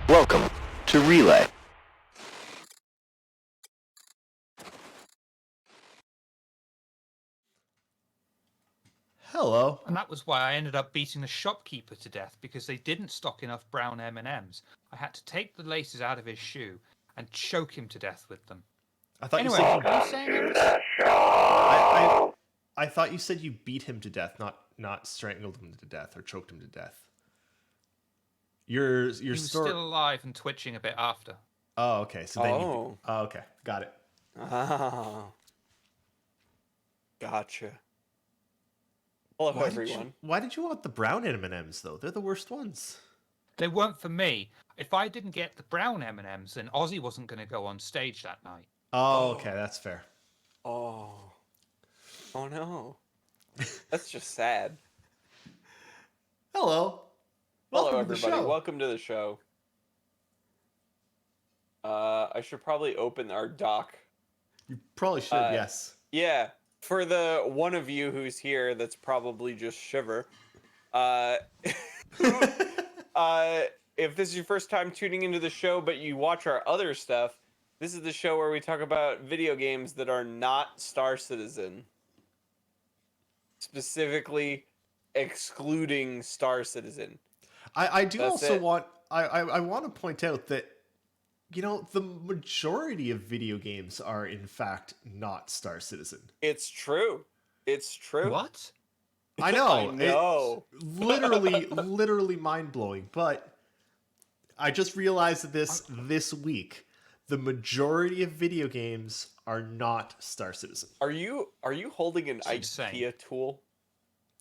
Welcome to Relay. Hello. And that was why I ended up beating the shopkeeper to death, because they didn't stock enough brown M&Ms. I had to take the laces out of his shoe and choke him to death with them. I thought Anyway, you said what were you saying, Ellis? I thought you said you beat him to death, not strangled him to death or choked him to death. Your He was story. still alive and twitching a bit after. Oh, okay. So then Oh. okay, got it. Oh. Gotcha. Hello, everyone. Why did you want the brown M&Ms though? They're the worst ones. They weren't for me. If I didn't get the brown M&Ms, then Ozzy wasn't going to go on stage that night. Oh, okay, that's fair. Oh. Oh no. That's just sad. Hello. Welcome Hello, to the everybody. show. Welcome to the show. I should probably open our doc. You probably should, yes. Yeah, for the one of you who's here, that's probably just Shiver. If this is your first time tuning into the show, but you watch our other stuff, this is the show where we talk about video games that are not Star Citizen. Specifically, excluding Star Citizen. I do That's also it. want I want to point out that the majority of video games are in fact not Star Citizen. It's true. It's true. What? I know. I know. It's literally mind-blowing, but I just realized that this week the majority of video games are not Star Citizen. Are you holding an insane. IKEA tool?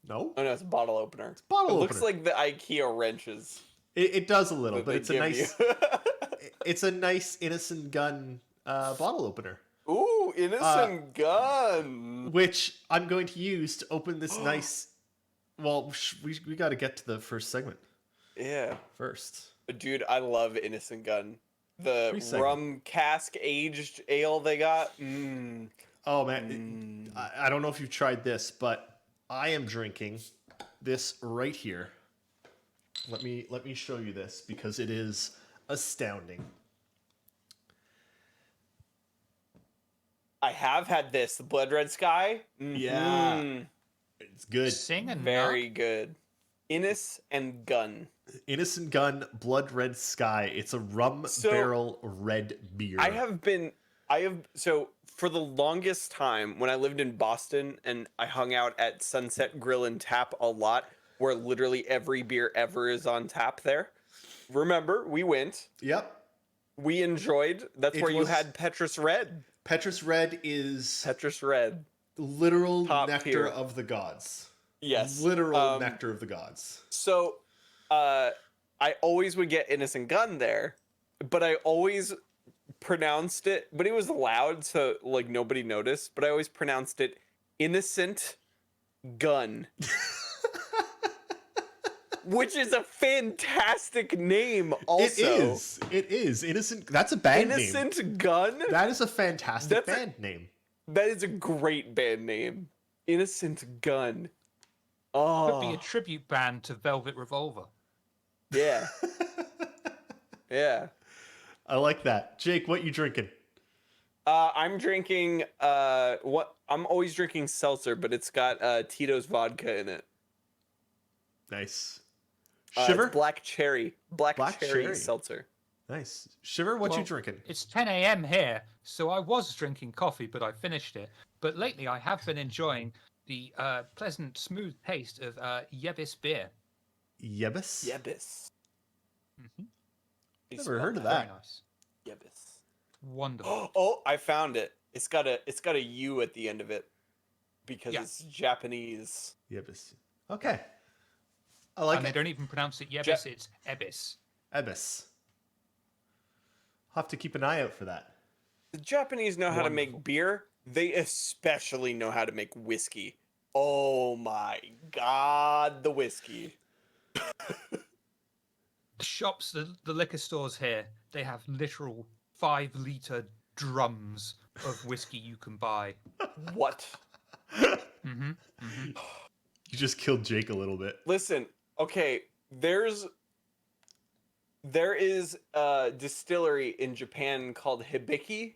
No? Oh no, it's a bottle opener. It Bottle looks opener. like the IKEA wrenches. It does a little, that but they it's a give nice you. it's a nice innocent gun bottle opener. Ooh, innocent gun. Which I'm going to use to open this nice. Well, we got to get to the first segment Yeah. first. Dude, I love innocent gun. The Pre-segment. rum cask aged ale they got. Mmm. Oh man, I don't know if you've tried this, but I am drinking this right here. Let me show you this because it is astounding. I have had this, the Blood Red Sky. Yeah. Mhm. It's good. Sing and Very good. Innis and Gun. Innocent Gun, Blood Red Sky. It's a rum barrel red beer. So for the longest time when I lived in Boston and I hung out at Sunset Grill and Tap a lot, where literally every beer ever is on tap there. Remember, we went. Yep. We enjoyed. That's It where you was- had Petrus Red. Petrus Red is Petrus Red. literal Top nectar tier. of the gods. Yes. Literal nectar of the gods. So, I always would get Innocent Gun there, but I always pronounced it, but it was loud, so like nobody noticed, but I always pronounced it Innocent Gun. Which is a fantastic name also. It is. Innocent. That's a band name. Innocent Gun? That is a fantastic That's a- band name. That is a great band name. Innocent Gun. Could Oh, be a tribute band to Velvet Revolver. yeah. Yeah. I like that. Jake, what you drinking? I'm drinking I'm always drinking seltzer, but it's got Tito's vodka in it. Nice. It's Shiver? black cherry. Black cherry cherry. seltzer. Nice. Shiver, what you Well, drinking? It's 10 a.m. here, so I was drinking coffee, but I finished it. But lately I have been enjoying the pleasant, smooth taste of Yebis beer. Yebis? Yebis. Mm-hmm. Never heard of Very that. nice. Yebis. Wonderful. Oh, I found it. It's got a U at the end of it because Yeah. it's Japanese. Yebis. Okay. I like And they it. don't even pronounce it Yebis, it's Ebis. Ebis. I'll have to keep an eye out for that. The Japanese know how to Wonderful. make beer. They especially know how to make whiskey. Oh my god, the whiskey. The shops, the liquor stores here, they have literal 5-liter drums of whiskey you can buy. What? Mm-hmm. Mm-hmm. You just killed Jake a little bit. Listen, Okay, there is a distillery in Japan called Hibiki.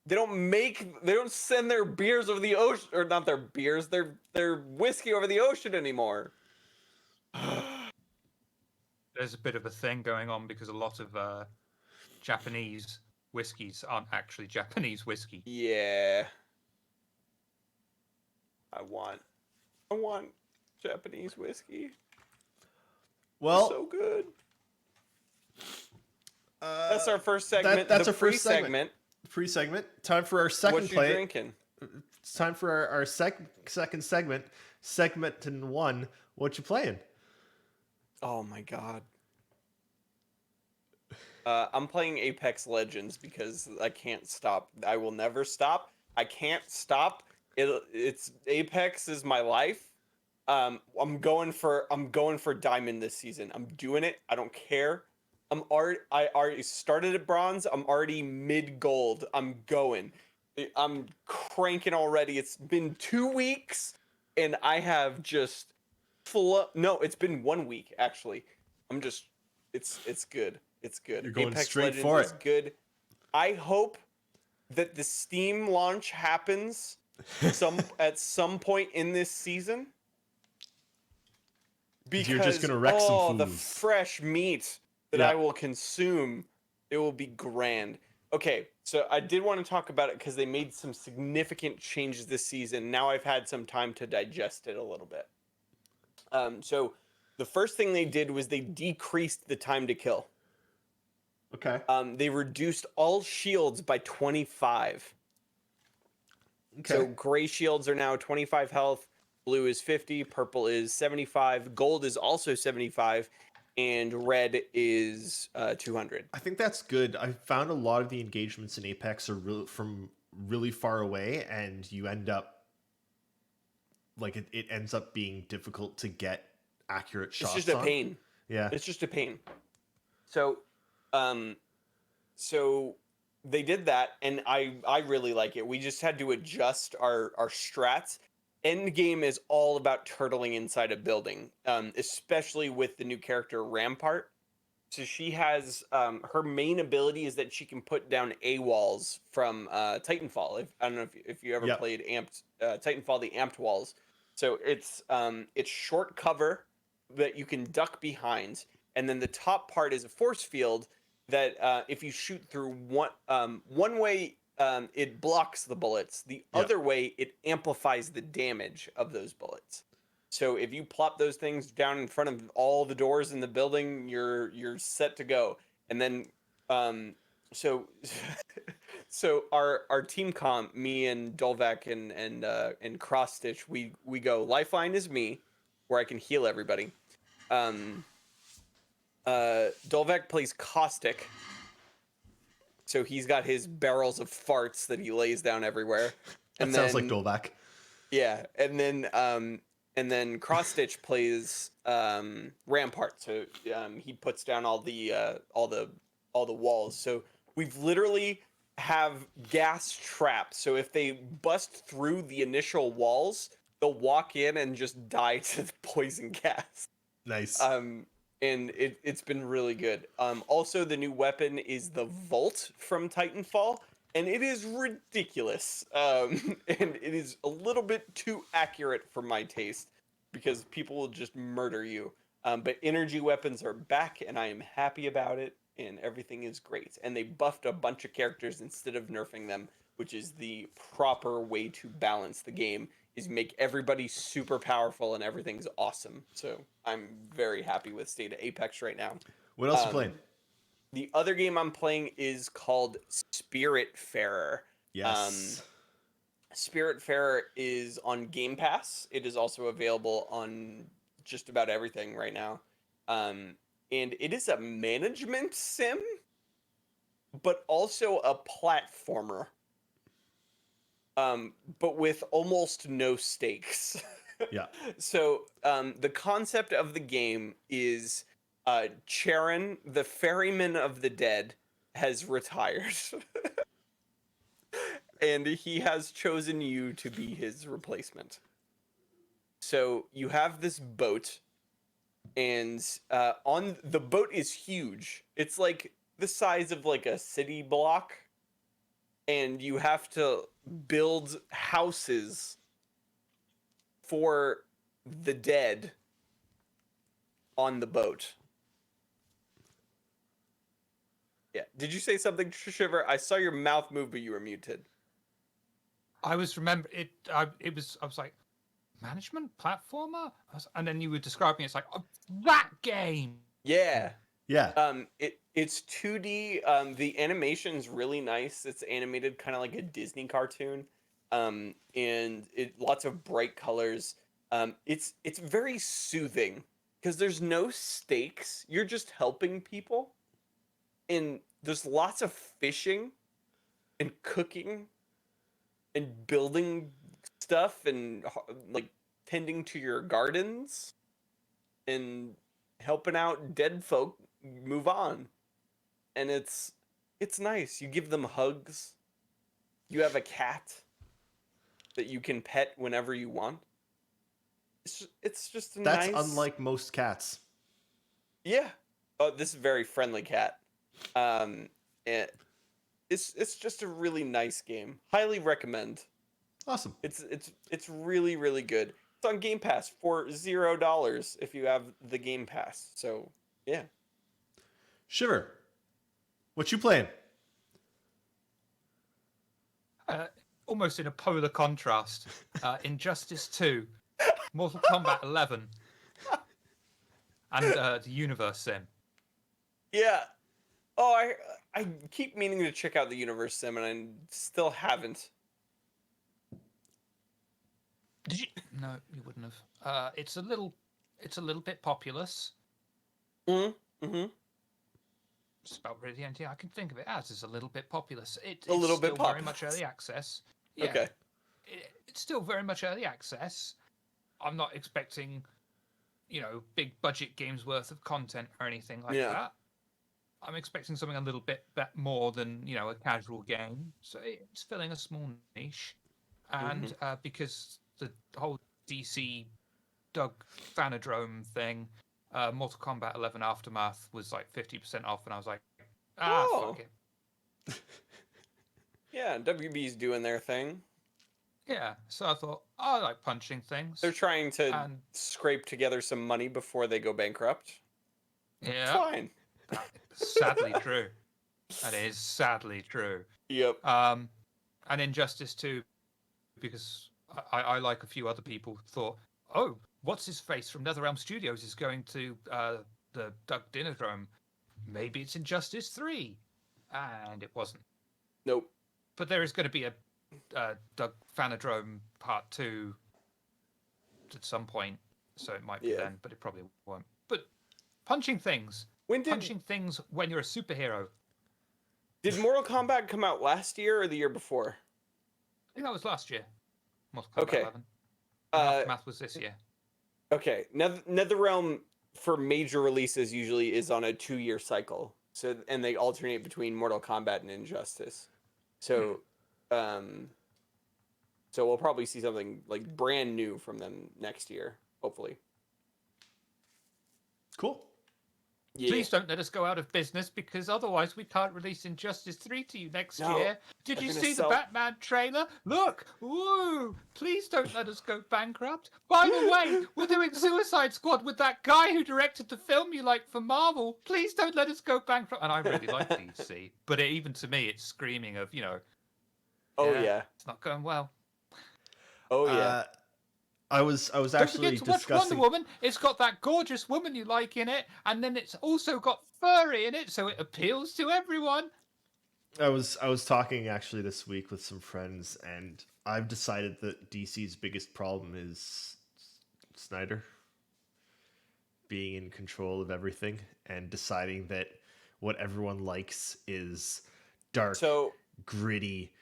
They don't send their beers over the ocean, or not their beers, their whiskey over the ocean anymore. There's a bit of a thing going on because a lot of Japanese whiskies aren't actually Japanese whiskey. Yeah. I want Japanese whiskey. Well, So good. that's our first segment. That's the our free first segment. Free segment. Time for our second What you play. drinking? It's time for our second segment. Segment in one. What you playing? Oh my god. I'm playing Apex Legends because I can't stop. I will never stop. I can't stop. It's Apex is my life. I'm going for diamond this season. I'm doing it. I don't care. I already started at bronze. I'm already mid gold. I'm going. I'm cranking already. It's been 2 weeks and I have just no, it's been 1 week actually. It's good. It's good. You're going Apex straight Legends for is it. good. I hope that the Steam launch happens at some point in this season. Because you're just gonna wreck some the fools. fresh meat that Yeah. I will consume, it will be grand. Okay, so I did want to talk about it because they made some significant changes this season. Now I've had some time to digest it a little bit. So the first thing they did was they decreased the time to kill. Okay. They reduced all shields by 25. Okay. So gray shields are now 25 health, blue is 50, purple is 75, gold is also 75, and red is 200. I think that's good. I found a lot of the engagements in Apex are from really far away, and you end up like it ends up being difficult to get accurate shots. It's just a on. pain. Yeah. It's just a pain. So, so they did that, and I really like it. We just had to adjust our strats. Endgame is all about turtling inside a building, especially with the new character Rampart. So she has her main ability is that she can put down AWOLs from Titanfall. I don't know if you ever Yep. played Amped Titanfall, the Amped walls. So it's short cover that you can duck behind, and then the top part is a force field that if you shoot through one way, it blocks the bullets. The Yep. other way, it amplifies the damage of those bullets. So if you plop those things down in front of all the doors in the building, you're set to go. And then so so our team comp, me and Dolvac and Cross Stitch, we go Lifeline is me, where I can heal everybody. Dolvac plays Caustic. So he's got his barrels of farts that he lays down everywhere. That sounds like Dolvac. Yeah, and then Cross Stitch plays Rampart. So he puts down all the walls. So we've literally have gas traps. So if they bust through the initial walls, they'll walk in and just die to the poison gas. Nice. And it's been really good. Also, the new weapon is the Volt from Titanfall, and it is ridiculous. And it is a little bit too accurate for my taste because people will just murder you. But energy weapons are back, and I am happy about it, and everything is great. And they buffed a bunch of characters instead of nerfing them, which is the proper way to balance the game. Is make everybody super powerful and everything's awesome. So I'm very happy with State of Apex right now. What else you playing? The other game I'm playing is called Spiritfarer. Yes. Spiritfarer is on Game Pass. It is also available on just about everything right now. And it is a management sim, but also a platformer. But with almost no stakes. Yeah. So the concept of the game is Charon, the ferryman of the dead, has retired. And he has chosen you to be his replacement. So you have this boat, and on the boat is huge. It's like the size of like a city block, and you have to build houses for the dead on the boat. Yeah. Did you say something, Shiver? I saw your mouth move, but you were muted. I was I was like, management platformer, and then you were describing it's like, oh, that game. Yeah. Yeah. It's 2D. The animation's really nice. It's animated kind of like a Disney cartoon. And it lots of bright colors. It's very soothing because there's no stakes. You're just helping people. And there's lots of fishing and cooking and building stuff and like tending to your gardens and helping out dead folk move on. And it's nice. You give them hugs. You have a cat that you can pet whenever you want. It's just a That's nice. unlike most cats. Yeah. Oh, this is a very friendly cat. It's just a really nice game. Highly recommend. Awesome. It's really really good. It's on Game Pass for $0 if you have the Game Pass. So yeah. Shiver, what you playing? Almost in a polar contrast, Injustice 2, Mortal Kombat 11, and the Universe Sim. Yeah. Oh, I keep meaning to check out the Universe Sim, and I still haven't. Did you? No, you wouldn't have. It's a little bit populous. Mm-hmm. It's about really the only thing I can think of it as is a little bit populous. It's A little bit still very populous. much early access. Yeah, Okay. It's still very much early access. I'm not expecting, big budget games worth of content or anything like Yeah. that. I'm expecting something a little bit more than a casual game. So it's filling a small niche, and because the whole DC Doug Fanadrome thing, Mortal Kombat 11 Aftermath was like 50% off, and I was like, Oh. fuck it. Yeah, WB's doing their thing. Yeah, so I thought, I like punching things. They're trying to And scrape together some money before they go bankrupt. yeah, Fine. sadly true. That is sadly true. Yep. And Injustice 2, because I like a few other people, thought, oh, what's his face from NetherRealm Studios is going to the Doug Dinerdrome. Maybe it's Injustice 3. And it wasn't. Nope. But there is going to be a Doug Fanadrome Part 2 at some point, so it might be then, but it probably won't. But punching things. Punching things when you're a superhero. Did Mortal Kombat come out last year or the year before? I think that was last year. Mortal Kombat 11. Aftermath was this year. Okay. NetherRealm for major releases usually is on a 2-year cycle. So and they alternate between Mortal Kombat and Injustice. So so we'll probably see something like brand new from them next year, hopefully. Cool. Yeah. Please don't let us go out of business, because otherwise we can't release Injustice 3 to you next year. Did you see the Batman trailer? Look! Woo! Please don't let us go bankrupt. By the way, we're doing Suicide Squad with that guy who directed the film you like for Marvel. Please don't let us go bankrupt. And I really like DC, but even to me, it's screaming of, Oh yeah. It's not going well. Oh yeah. I was actually Don't forget to watch Wonder Woman. It's got that gorgeous woman you like in it, and then it's also got furry in it, so it appeals to everyone. I was talking actually this week with some friends, and I've decided that DC's biggest problem is Snyder being in control of everything and deciding that what everyone likes is dark, gritty.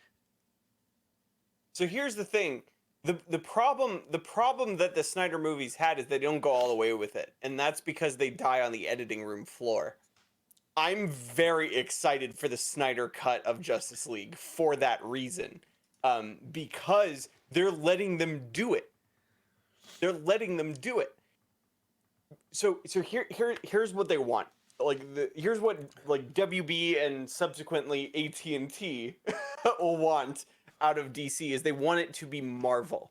So here's the thing. The problem that the Snyder movies had is they don't go all the way with it, and that's because they die on the editing room floor. I'm very excited for the Snyder cut of Justice League for that reason, because they're letting them do it. They're letting them do it. So here's what they want. Like here's what like WB and subsequently AT&T will want out of DC is they want it to be Marvel.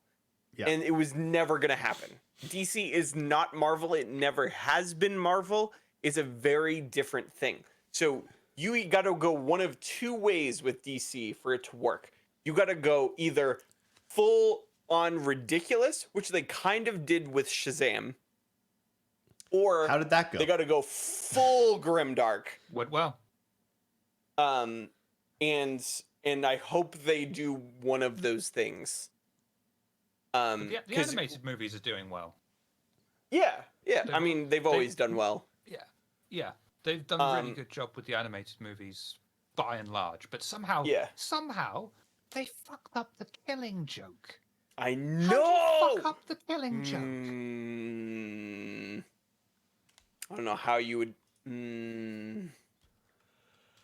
Yeah. And it was never going to happen. DC is not Marvel. It never has been Marvel. It's a very different thing. So you got to go one of two ways with DC for it to work. You got to go either full on ridiculous, which they kind of did with Shazam. Or how did that go? They got to go full grimdark. Went well. And I hope they do one of those things. The animated movies are doing well. Yeah. I mean, they've always done well. Yeah. They've done a really good job with the animated movies, by and large. But somehow they fucked up the Killing Joke. I know. How do you fuck up the Killing Joke? I don't know how you would.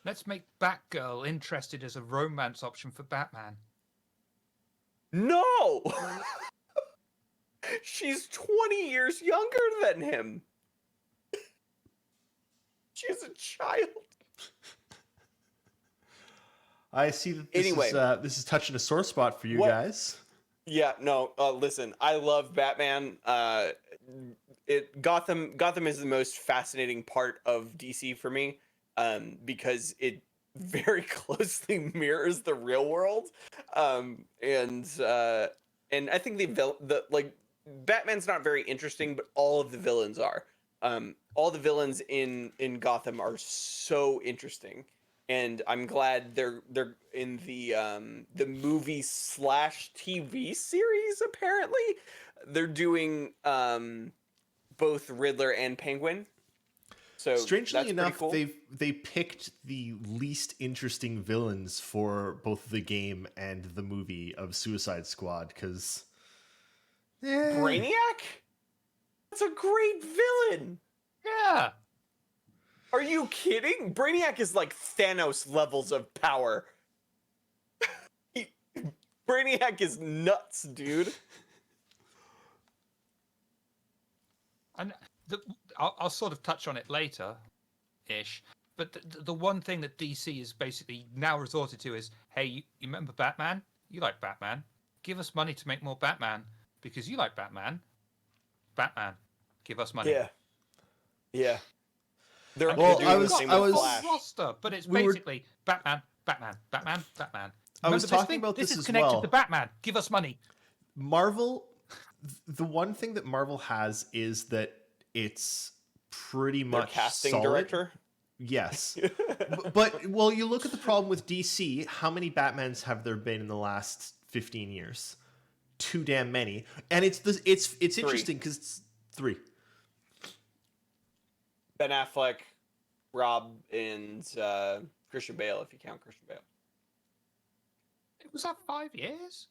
Let's make Batgirl interested as a romance option for Batman. No! She's 20 years younger than him. She's a child. I see that this is touching a sore spot for you guys. Yeah, no, listen, I love Batman. Gotham is the most fascinating part of DC for me, because it very closely mirrors the real world. And I think the Batman's not very interesting, but all of the villains are. All the villains in Gotham are so interesting, and I'm glad they're in the movie / TV series. Apparently, they're doing both Riddler and Penguin. So strangely enough, cool. they picked the least interesting villains for both the game and the movie of Suicide Squad because Brainiac? That's a great villain. Yeah. Are you kidding? Brainiac is like Thanos levels of power. Brainiac is nuts, dude. And I'll sort of touch on it later-ish. But the one thing that DC is basically now resorted to is, hey, you remember Batman? You like Batman. Give us money to make more Batman. Because you like Batman. Batman, give us money. Yeah. I was roster, but it's basically Batman. I was talking about this is as connected well. to Batman. Give us money. Marvel, the one thing that Marvel has is that it's pretty much casting solid. director. Yes, but you look at the problem with DC. How many Batmans have there been in the last 15 years? Too damn many, and it's interesting because it's 3. Ben Affleck, Rob, and Christian Bale, if you count Christian Bale. Was that 5 years?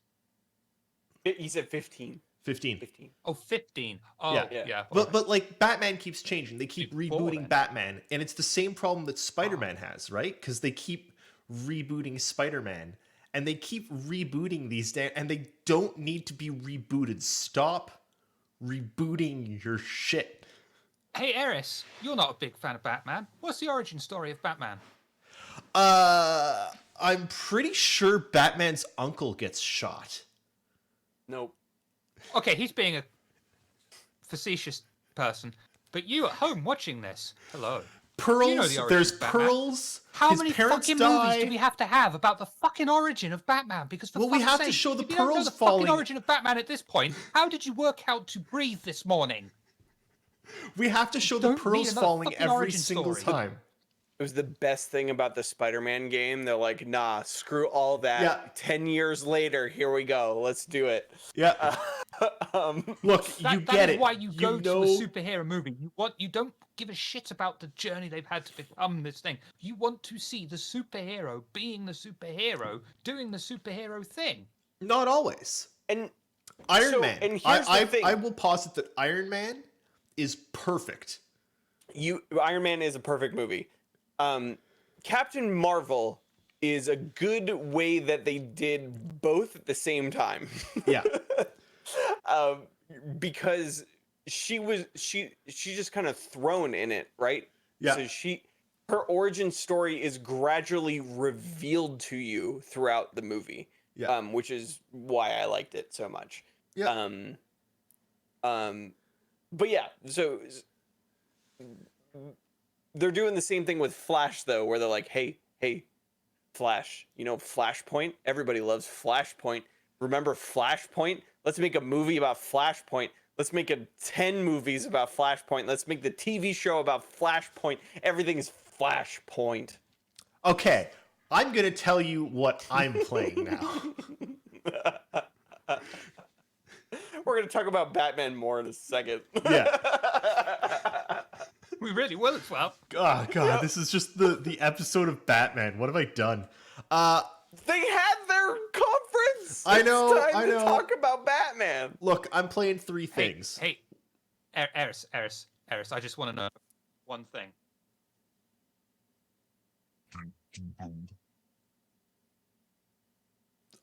He said 15. 15. Oh, 15. Oh, yeah. But like Batman keeps changing. They keep rebooting then. Batman, and it's the same problem that Spider-Man has, right? Because they keep rebooting Spider-Man, and they keep rebooting these and they don't need to be rebooted. Stop rebooting your shit. Hey, Eris, you're not a big fan of Batman. What's the origin story of Batman? I'm pretty sure Batman's uncle gets shot. Nope. Okay, he's being a facetious person, but you at home watching this, hello. Pearls, You know the origin there's of Batman. pearls. How his many parents fucking die. movies do we have to have about the fucking origin of Batman? Because for we fuck's have to sake, show the if you don't know pearls the falling. fucking origin of Batman at this point, how did you work out to breathe this morning? We have to show the Don't pearls need another falling fucking every origin single story. time. It was the best thing about the Spider-Man game. They're like, nah, screw all that. Yeah. 10 years later, here we go. Let's do it. Yeah. Look, you get That is it. why you go to a know... superhero movie. You don't give a shit about the journey they've had to become this thing. You want to see the superhero being the superhero, doing the superhero thing. Not always. And Iron Man. And here's the thing. I will posit that Iron Man is perfect. Iron Man is a perfect movie. Captain Marvel is a good way that they did both at the same time. Yeah. because she just kind of thrown in it, right? Yeah. So her origin story is gradually revealed to you throughout the movie. Yeah. Which is why I liked it so much. Yeah. But yeah, so they're doing the same thing with Flash though, where they're like, hey, Flash, Flashpoint? Everybody loves Flashpoint. Remember Flashpoint? Let's make a movie about Flashpoint. Let's make 10 movies about Flashpoint. Let's make the TV show about Flashpoint. Everything's Flashpoint. Okay, I'm gonna tell you what I'm playing now. We're gonna talk about Batman more in a second. Yeah. We really will as well. Oh god, this is just the episode of Batman. What have I done? They had their conference. I know, It's time I to know. talk about Batman. Look, I'm playing 3 things. Hey, Eris, I just want to know one thing.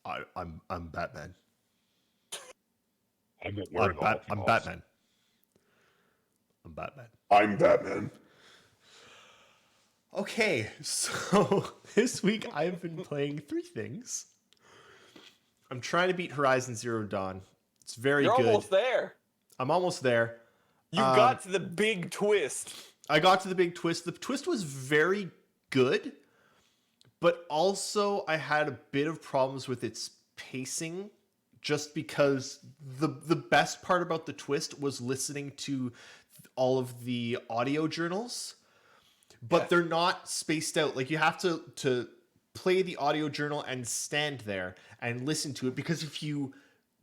I'm Batman. I'm not wearing a hockey I'm mask. Batman. I'm Batman. I'm Batman. Okay, so this week I've been playing 3 things. I'm trying to beat Horizon Zero Dawn. It's very You're good. almost there. I'm almost there. You got to the big twist. I got to the big twist. The twist was very good, but also I had a bit of problems with its pacing just because the best part about the twist was listening to all of the audio journals, but they're not spaced out. Like you have to play the audio journal and stand there and listen to it, because if you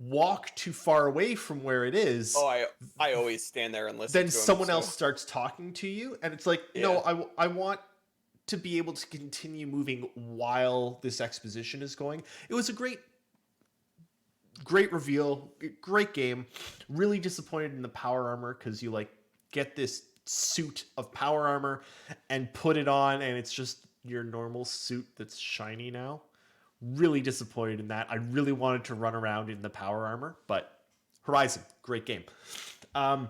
walk too far away from where it is, I always stand there and listen then to him, someone so- else starts talking to you, and it's like, no, I want to be able to continue moving while this exposition is going. It was a great reveal, great game. Really disappointed in the power armor, because you like get this suit of power armor and put it on, and it's just your normal suit that's shiny now. Really disappointed in that. I really wanted to run around in the power armor, but Horizon, great game. I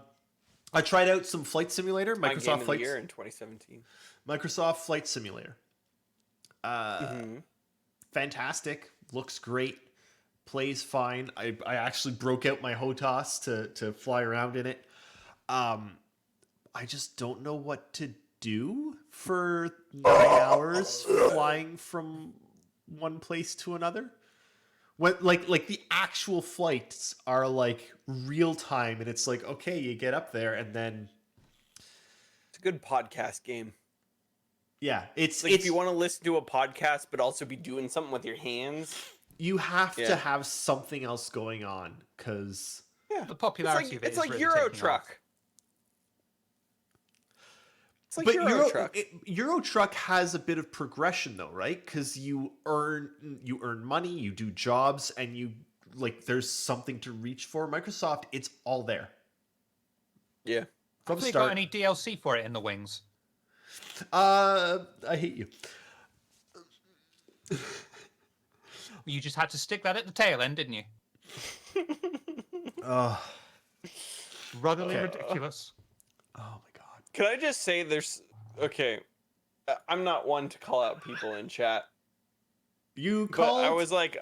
tried out some Flight Simulator, My game Microsoft of the Flight, year in 2017. Microsoft Flight Simulator. Fantastic, looks great, plays fine. I actually broke out my HOTAS to fly around in it. I just don't know what to do for 9 hours flying from one place to another. When like the actual flights are like real time, and it's like, okay, you get up there and then It's a good podcast game. yeah, it's Like if you want to listen to a podcast but also be doing something with your hands. you have to Yeah. have something else going on, because Yeah. The popularity of it It's is like really Euro taking Truck. off. It's like but Euro Truck. Euro Truck has a bit of progression though, right? Because you earn money, you do jobs, and you like there's something to reach for. Microsoft, it's all there Yeah. from Have they start. got any DLC for it in the wings? I hate you. You just had to stick that at the tail end, didn't you? Ruddily Okay. ridiculous. Oh my god. Can I just say okay. I'm not one to call out people in chat, You but called. I was like,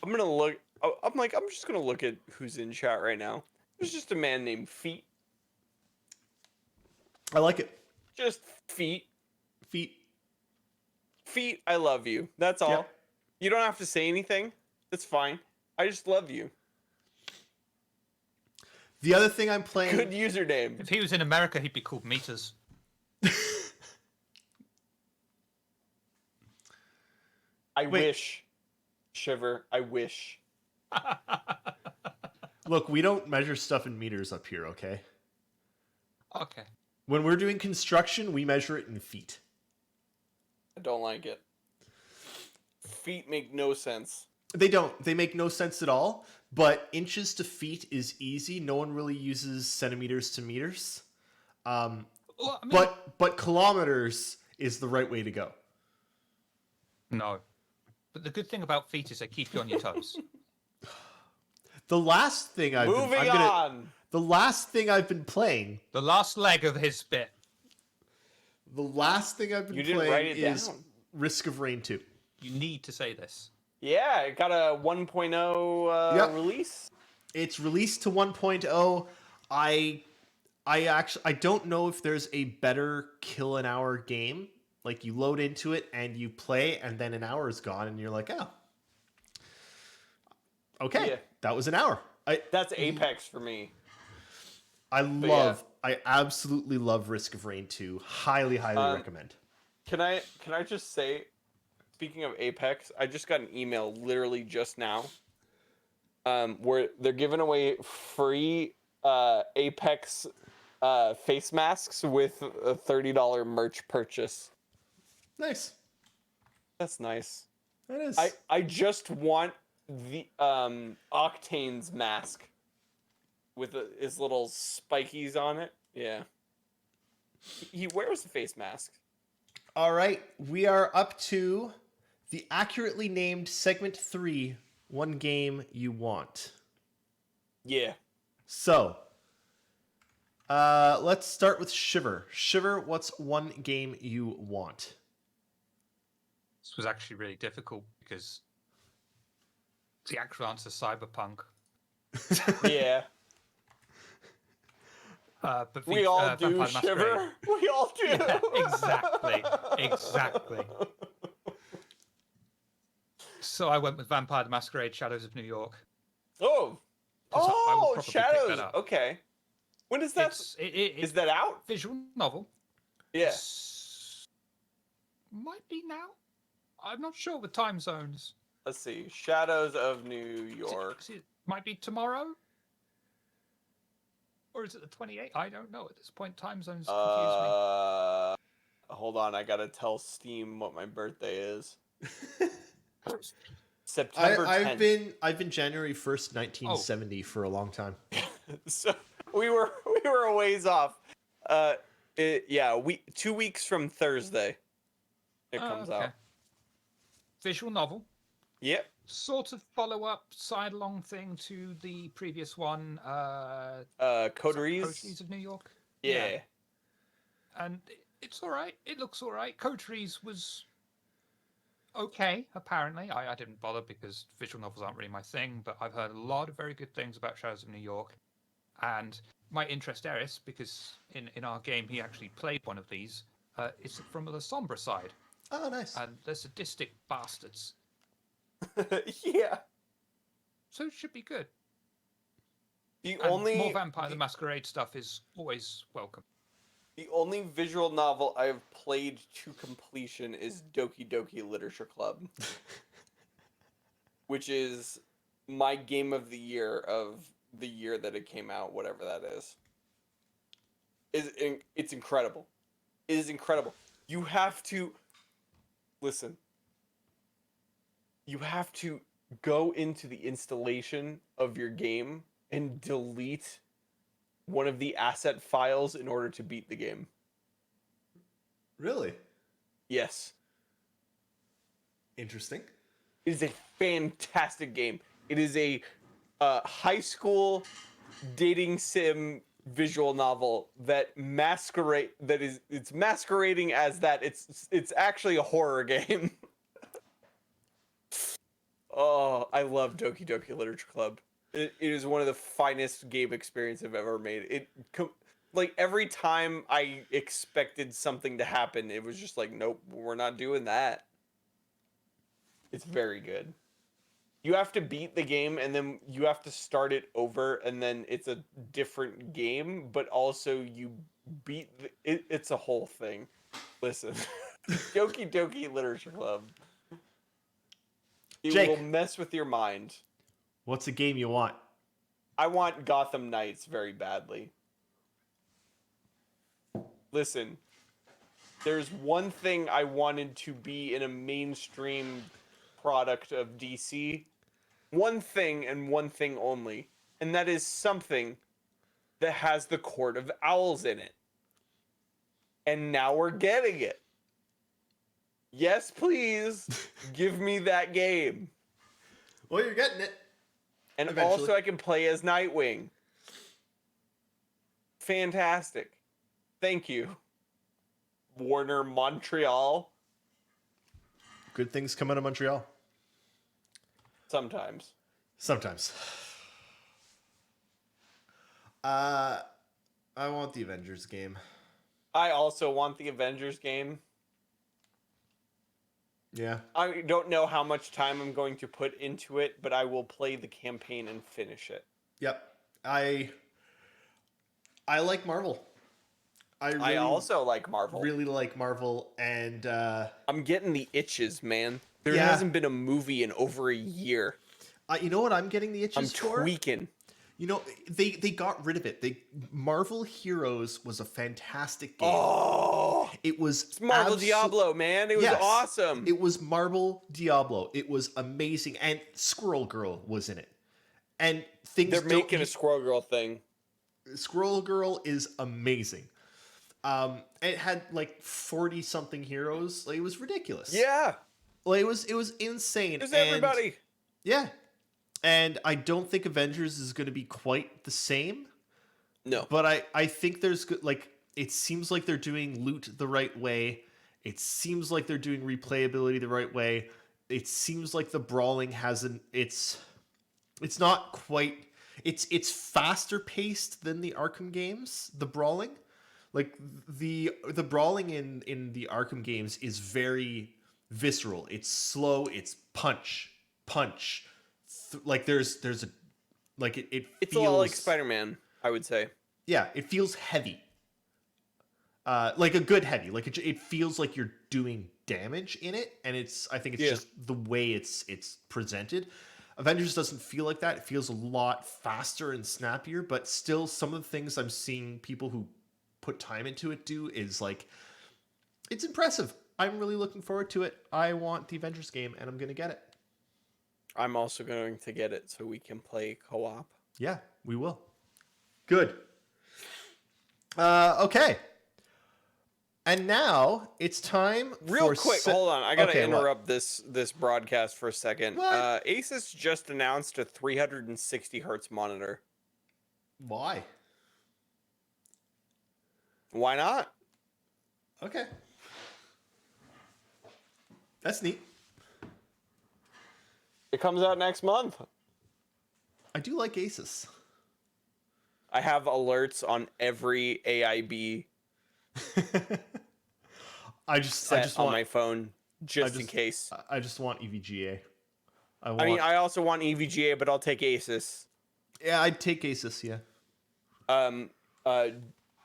I'm just gonna look at who's in chat right now. There's just a man named Feet. I like it. Just Feet. Feet. Feet, I love you. That's all. Yep. You don't have to say anything. That's fine. I just love you. The other thing I'm playing. Good username. If he was in America, he'd be called Meters. I Wait. wish. Shiver. I wish. Look, we don't measure stuff in meters up here, okay? Okay. When we're doing construction, we measure it in feet. I don't like it. Feet make no sense. They don't. They make no sense at all. But inches to feet is easy. No one really uses centimeters to meters. Well, I mean, But kilometers is the right way to go. no. But the good thing about feet is they keep you on your toes. The last thing I've Moving been, I'm gonna, on. the last thing I've been playing. The last leg of his bit. The last thing I've been You didn't write playing it is down. Risk of Rain 2. You need to say this. Yeah, it got a 1.0 Yep. release. It's released to 1.0. I don't know if there's a better kill an hour game. Like, you load into it and you play, and then an hour is gone, and you're like, oh, okay, Yeah. that was an hour. That's Apex for me. I absolutely love Risk of Rain 2. Highly recommend. Can I just say, speaking of Apex, I just got an email literally just now, where they're giving away free Apex face masks with a $30 merch purchase. Nice. That's nice. That is. I just want the Octane's mask with his little spikies on it. Yeah. He wears the face mask. All right, we are up to the accurately named segment 3, one game you want. Yeah. So, let's start with Shiver. Shiver, what's one game you want? This was actually really difficult because the actual answer is Cyberpunk. Yeah. But We all do, Vampire the Shiver. Masquerade. We all do. Yeah, exactly. So I went with Vampire the Masquerade: Shadows of New York. Oh. 'Cause I will Oh, probably pick Shadows. that up. Okay. When is that? Is that out? Visual novel? Yeah. Might be now. I'm not sure with time zones. Let's see. Shadows of New York. Might be tomorrow. Or is it the 28th? I don't know at this point. Time zones confuse me. Hold on. I gotta tell Steam what my birthday is. September 10th. I've been January 1st, 1970 for a long time. So we were a ways off. 2 weeks from Thursday. It comes out. Visual novel. Yep. Sort of follow-up, side-along thing to the previous one. Coteries. Coteries of New York. Yeah. And it's all right. It looks all right. Coteries was okay, apparently. I didn't bother because visual novels aren't really my thing, but I've heard a lot of very good things about Shadows of New York. And my interest Eris, because in our game he actually played one of these, is from the somber side. Oh, nice. And they're sadistic bastards. Yeah. So it should be good. More Vampire the Masquerade stuff is always welcome. The only visual novel I've played to completion is Doki Doki Literature Club, which is my game of the year that it came out, whatever that is. It's incredible. It is incredible. You have to listen. You have to go into the installation of your game and delete one of the asset files in order to beat the game. Really? Yes. Interesting. It is a fantastic game. It is a high school dating sim visual novel that it's masquerading as that. It's actually a horror game. Oh, I love Doki Doki Literature Club. It is one of the finest game experiences I've ever made. Like every time I expected something to happen, it was just like, nope, we're not doing that. It's very good. You have to beat the game and then you have to start it over and then it's a different game, but also you beat it's a whole thing. Listen, Doki Doki Literature Club. It Jake, will mess with your mind. What's a game you want? I want Gotham Knights very badly. Listen, there's one thing I wanted to be in a mainstream product of DC. One thing and one thing only. And that is something that has the Court of Owls in it. And now we're getting it. Yes, please. Give me that game. Well, you're getting it. And Eventually. also I can play as Nightwing. Fantastic. Thank you. Warner Montreal. Good things come out of Montreal. Sometimes. Sometimes. I want the Avengers game. I also want the Avengers game. Yeah. I don't know how much time I'm going to put into it, but I will play the campaign and finish it. Yep. I like Marvel. I also like Marvel. Really like Marvel, and I'm getting the itches, man. There Yeah. hasn't been a movie in over a year. you know what I'm getting the I'm itches for? tweaking. You know, they got rid of it. Marvel Heroes was a fantastic game. Oh, It was it's Marvel Diablo, man. It was Yes. awesome. It was Marvel Diablo. It was amazing, and Squirrel Girl was in it. And things They're don't- making a Squirrel Girl thing. Squirrel Girl is amazing. It had like 40 something heroes. Like, it was ridiculous. Yeah, Like, it was insane. it was And- everybody. Yeah. And I don't think Avengers is going to be quite the same, No, but I think there's like, it seems like they're doing loot the right way. It seems like they're doing replayability the right way. It seems like the brawling hasn't, it's not quite, it's faster paced than the Arkham games, the brawling. Like the brawling in the Arkham games is very visceral. It's slow, it's punch. Like there's a, like it it's feels a lot like Spider-Man, I would say. Yeah, it feels heavy. Like a good heavy. Like it feels like you're doing damage in it, and I think it's Yeah. just the way it's presented. Avengers doesn't feel like that. It feels a lot faster and snappier, but still some of the things I'm seeing people who put time into it do is like, it's impressive. I'm really looking forward to it. I want the Avengers game, and I'm gonna get it. I'm also going to get it so we can play co-op. Yeah, we will. Good. Okay. And now it's time Real for quick, hold on. I gotta Okay, what? interrupt this broadcast for a second. What? Asus just announced a 360 hertz monitor. Why? Why not? Okay. That's neat. It comes out next month. I do like Asus. I have alerts on every AIB I set just on want my phone just in just- case. I just want EVGA. I mean, I also want EVGA, but I'll take Asus. yeah, I'd take Asus, yeah.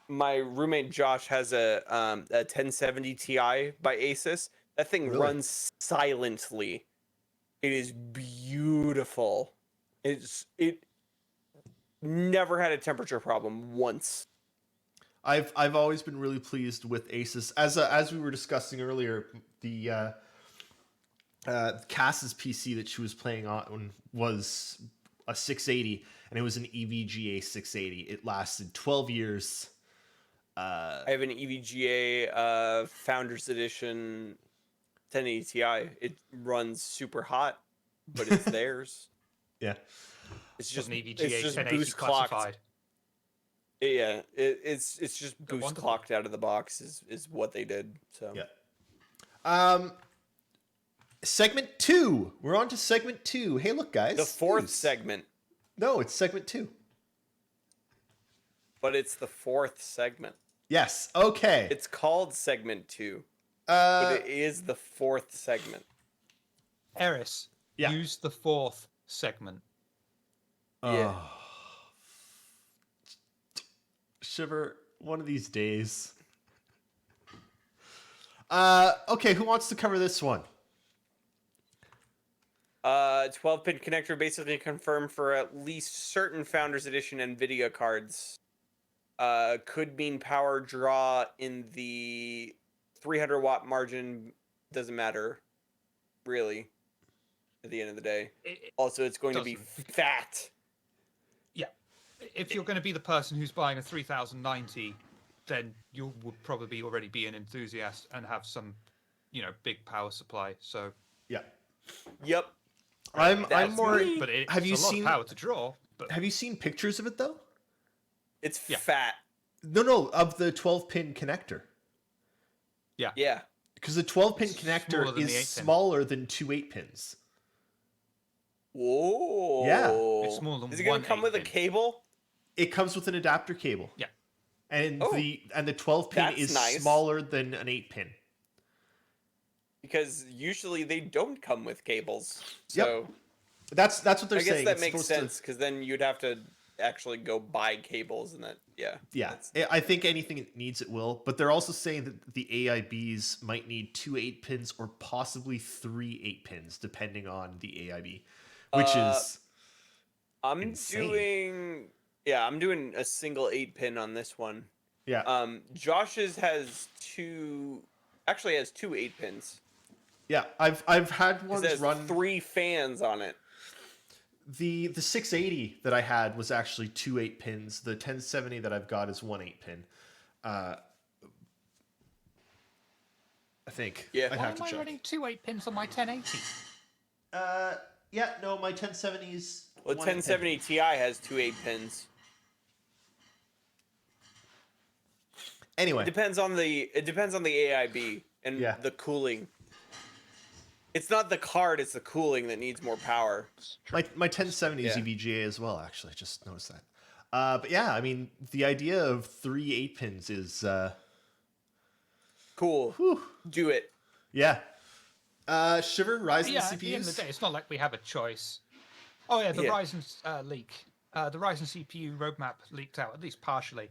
My roommate Josh has a 1070 Ti by Asus. That thing Really? runs silently. It is beautiful. It never had a temperature problem once. I've always been really pleased with Asus. As we were discussing earlier, the Cass's PC that she was playing on was a 680, and it was an EVGA 680. It lasted 12 years. I have an EVGA Founders Edition 1080 Ti. It runs super hot, but it's theirs. Yeah. It's just An EVGA it's just 1080 boost clocked. classified. Yeah, it's just Yeah, boost wonderful. clocked out of the box is what they did. So Yeah. Segment 2. We're on to segment 2. Hey, look, guys. the fourth News. segment, No, it's segment 2. but it's the fourth segment. Yes. Okay. It's called segment 2, but it is the fourth segment. Eris, Yeah. use the fourth segment. Yeah. Oh. Shiver, one of these days. Okay, who wants to cover this one? 12-pin connector basically confirmed for at least certain Founders Edition NVIDIA cards. Could mean power draw in the 300 watt margin. Doesn't matter, really, at the end of the day. Also, it's going to be doesn't. fat. Yeah. If you're going to be the person who's buying a 3090, then you would probably already be an enthusiast and have some, big power supply. So Yeah. Yep. I'm That's more. neat. But it's Have you a lot seen- of power to draw. But Have you seen pictures of it though? It's Yeah. fat. No, of the 12-pin connector. Yeah. Because the 12-pin It's smaller connector than is the 8-pin. smaller than two 8-pins. Whoa. It's smaller than Is it gonna one come with a 8-pin. cable? It comes with an adapter cable. Yeah. And Oh, the 12-pin that's is nice. smaller than an 8-pin. Because usually they don't come with cables. Yep. So That's what they're I guess saying. that It's makes supposed to- sense because then you'd have to actually go buy cables and that. Yeah. Yeah, I think anything it needs it will, but they're also saying that the AIBs might need two 8-pins or possibly three 8-pins, depending on the AIB, which is I'm insane. doing a single 8-pin on this one. yeah, Josh's has two 8-pins. yeah. I've had It ones has run 3 fans on it. the 680 that I had was actually two 8-pins. The 1070 that I've got is one 8-pin. I think. Yeah. I'd Why have am to I check. running two 8-pins on my 1080? Yeah, no, my 1070's. Well, 1070 Ti has two 8-pins. Anyway, It depends on the AIB and Yeah. the cooling. It's not the card, it's the cooling that needs more power. my 1070 is Yeah. EVGA as well. Actually, just noticed that. But yeah, I mean, the idea of three 8-pins is Cool. whew, Do it. yeah. Shiver, Ryzen Yeah, at the end of CPUs. the day, it's not like we have a choice. Oh yeah, the Yeah. Ryzen leak. The Ryzen CPU roadmap leaked out, at least partially.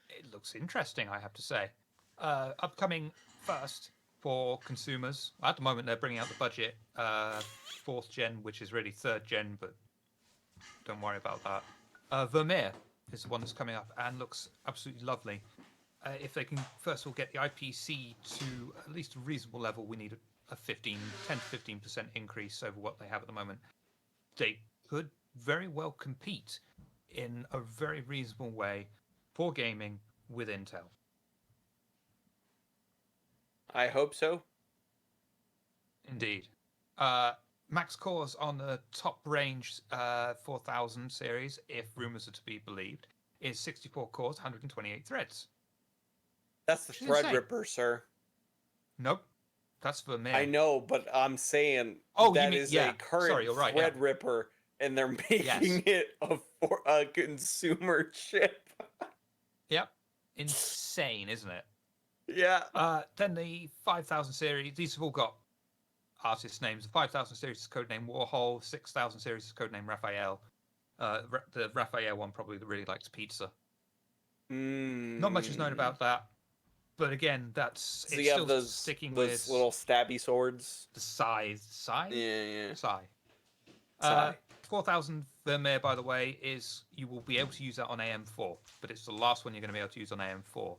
It looks interesting, I have to say. Upcoming first for consumers. At the moment, they're bringing out the budget 4th gen, which is really 3rd gen, but don't worry about that. Vermeer is the one that's coming up and looks absolutely lovely. If they can, first of all, get the IPC to at least a reasonable level, we need a 10 to 15% increase over what they have at the moment. They could very well compete in a very reasonable way for gaming with Intel. I hope so. Indeed. Max cores on the top range 4000 series, if rumors are to be believed, is 64 cores, 128 threads. That's the Which is insane. Threadripper, sir. Nope. That's Vermeer. I know, but I'm saying Oh, you that mean- is yeah. a current Sorry, you're right, yeah. Threadripper, and they're making Yes. it a consumer chip. Yep. Insane, isn't it? Yeah. Then the 5000 series, these have all got artist names. The 5000 series is codename Warhol, 6000 series is codename Raphael. The Raphael one probably really likes pizza. Not much is known about that. But again, So it's you have still those sticking those with little stabby swords. the size. Yeah. Sai. Sai. 4000 Vermeer, by the way, is you will be able to use that on AM4, but it's the last one you're going to be able to use on AM4.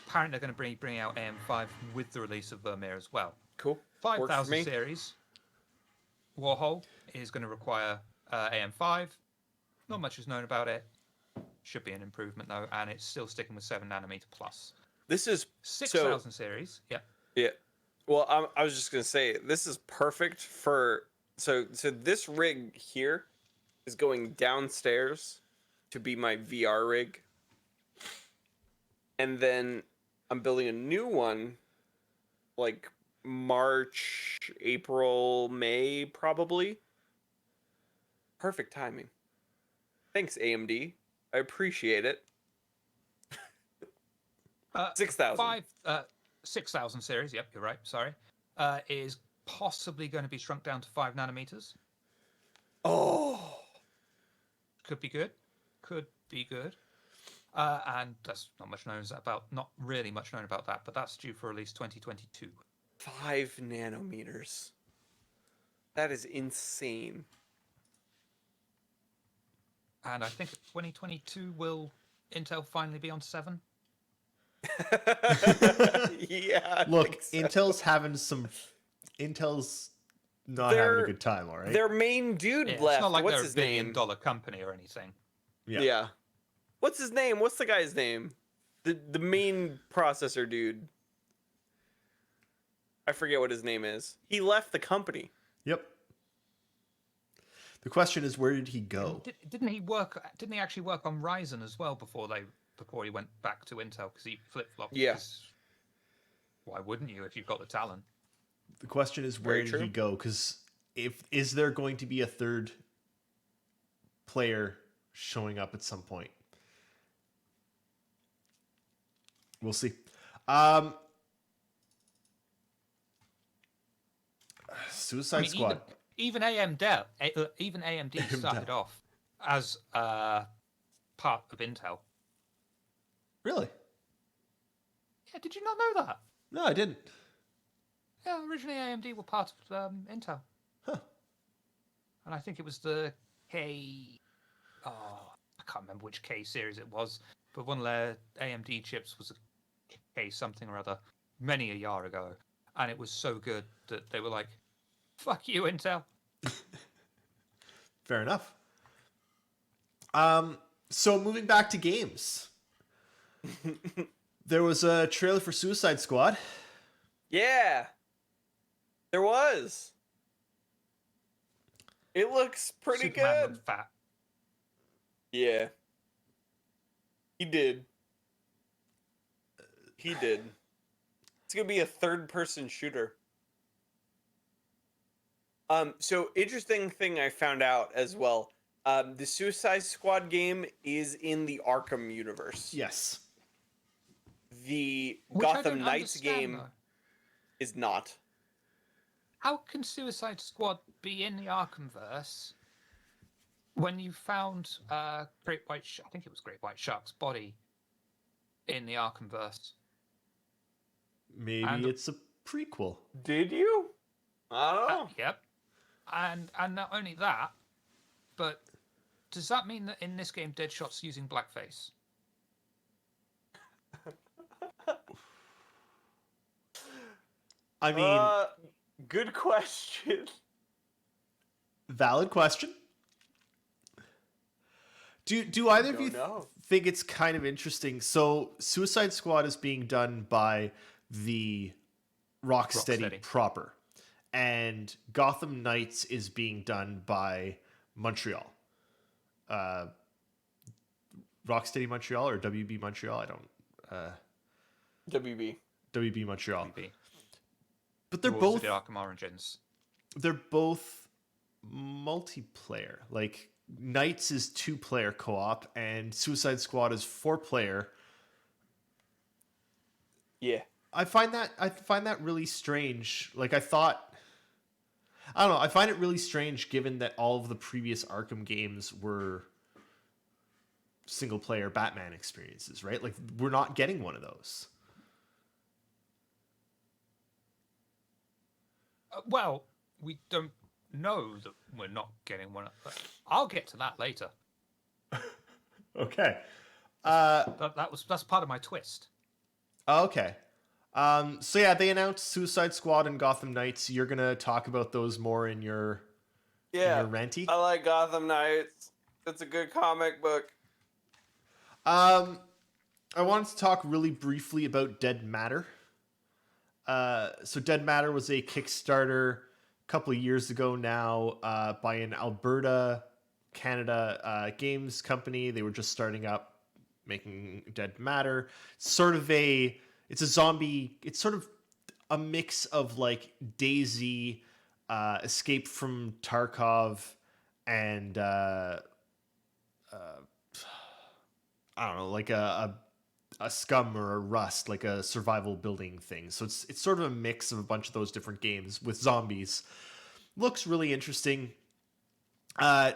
Apparently, they're going to bring out AM5 with the release of Vermeer as well. Cool. Works for 5000 me. series Warhol is going to require AM5. Not much is known about it. Should be an improvement though, and it's still sticking with 7nm plus. This is 6000 series, yeah. Yeah. Well, I was just gonna say this is perfect for so this rig here is going downstairs to be my VR rig, and then I'm building a new one, like March, April, May, probably. Perfect timing. Thanks, AMD. I appreciate it. 6,000. 6000 series, yep, you're right, sorry, is possibly going to be shrunk down to 5nm. Oh. Could be good. Could be good. And that's not really much known about that, but that's due for release 2022. 5 nanometers. That is insane. And I think 2022 will Intel finally be on 7? Yeah. I Look, think so. Intel's not having a good time, all right? Their main dude Yeah, left. it's not like What's they're a his billion name? dollar company or anything. Yeah. What's his name? What's the guy's name? The main processor dude. I forget what his name is. He left the company. Yep. The question is, where did he go? Didn't he work? Didn't he actually work on Ryzen as well before he went back to Intel? Because he flip flopped. Yeah. Why wouldn't you if you've got the talent? The question is, where Very did true. he go? Because is there going to be a third player showing up at some point? We'll see. Suicide Squad. Even AMD started off as part of Intel. Really? Yeah, did you not know that? No, I didn't. Yeah, originally AMD were part of Intel. Huh. And I think it was the K... Oh, I can't remember which K series it was, but one of their AMD chips was a K something or other many a year ago. And it was so good that they were like, fuck you, Intel. Fair enough. So moving back to games. There was a trailer for Suicide Squad. Yeah. There was. It looks pretty Superman good. looked fat. Yeah. He did. He did. It's gonna be a third-person shooter. So interesting thing I found out as well. The Suicide Squad game is in the Arkham universe. Yes. The Which I Gotham don't Knights understand, game though. is not. How can Suicide Squad be in the Arkhamverse when you found I think it was Great White Shark's body in the Arkhamverse? Maybe it's a prequel. Did you? I don't know. Yep. And not only that, but does that mean that in this game Deadshot's using blackface? I mean, Good question. valid question. Do either of you think it's kind of interesting? So Suicide Squad is being done by the Rocksteady proper, and Gotham Knights is being done by Montreal. Rocksteady Montreal or WB Montreal? I don't. WB. WB Montreal. Maybe. But they're Or was both it the Arkham Origins. they're both multiplayer. Like Knights is 2-player co-op and Suicide Squad is 4-player. Yeah. I find that really strange. Like I don't know, I find it really strange given that all of the previous Arkham games were single-player Batman experiences, right? Like we're not getting one of those. Well, we don't know that we're not getting one. I'll get to that later. Okay. That's part of my twist. Okay. So yeah, they announced Suicide Squad and Gotham Knights. You're gonna talk about those more in your ranty. I like Gotham Knights. It's a good comic book. I wanted to talk really briefly about Dead Matter. So Dead Matter was a Kickstarter a couple of years ago now by an Alberta, Canada games company. They were just starting up making Dead Matter. It's sort of a mix of like DayZ, Escape from Tarkov, and I don't know, like a Scum or a Rust, like a survival building thing. So it's sort of a mix of a bunch of those different games with zombies. Looks really interesting. Anyone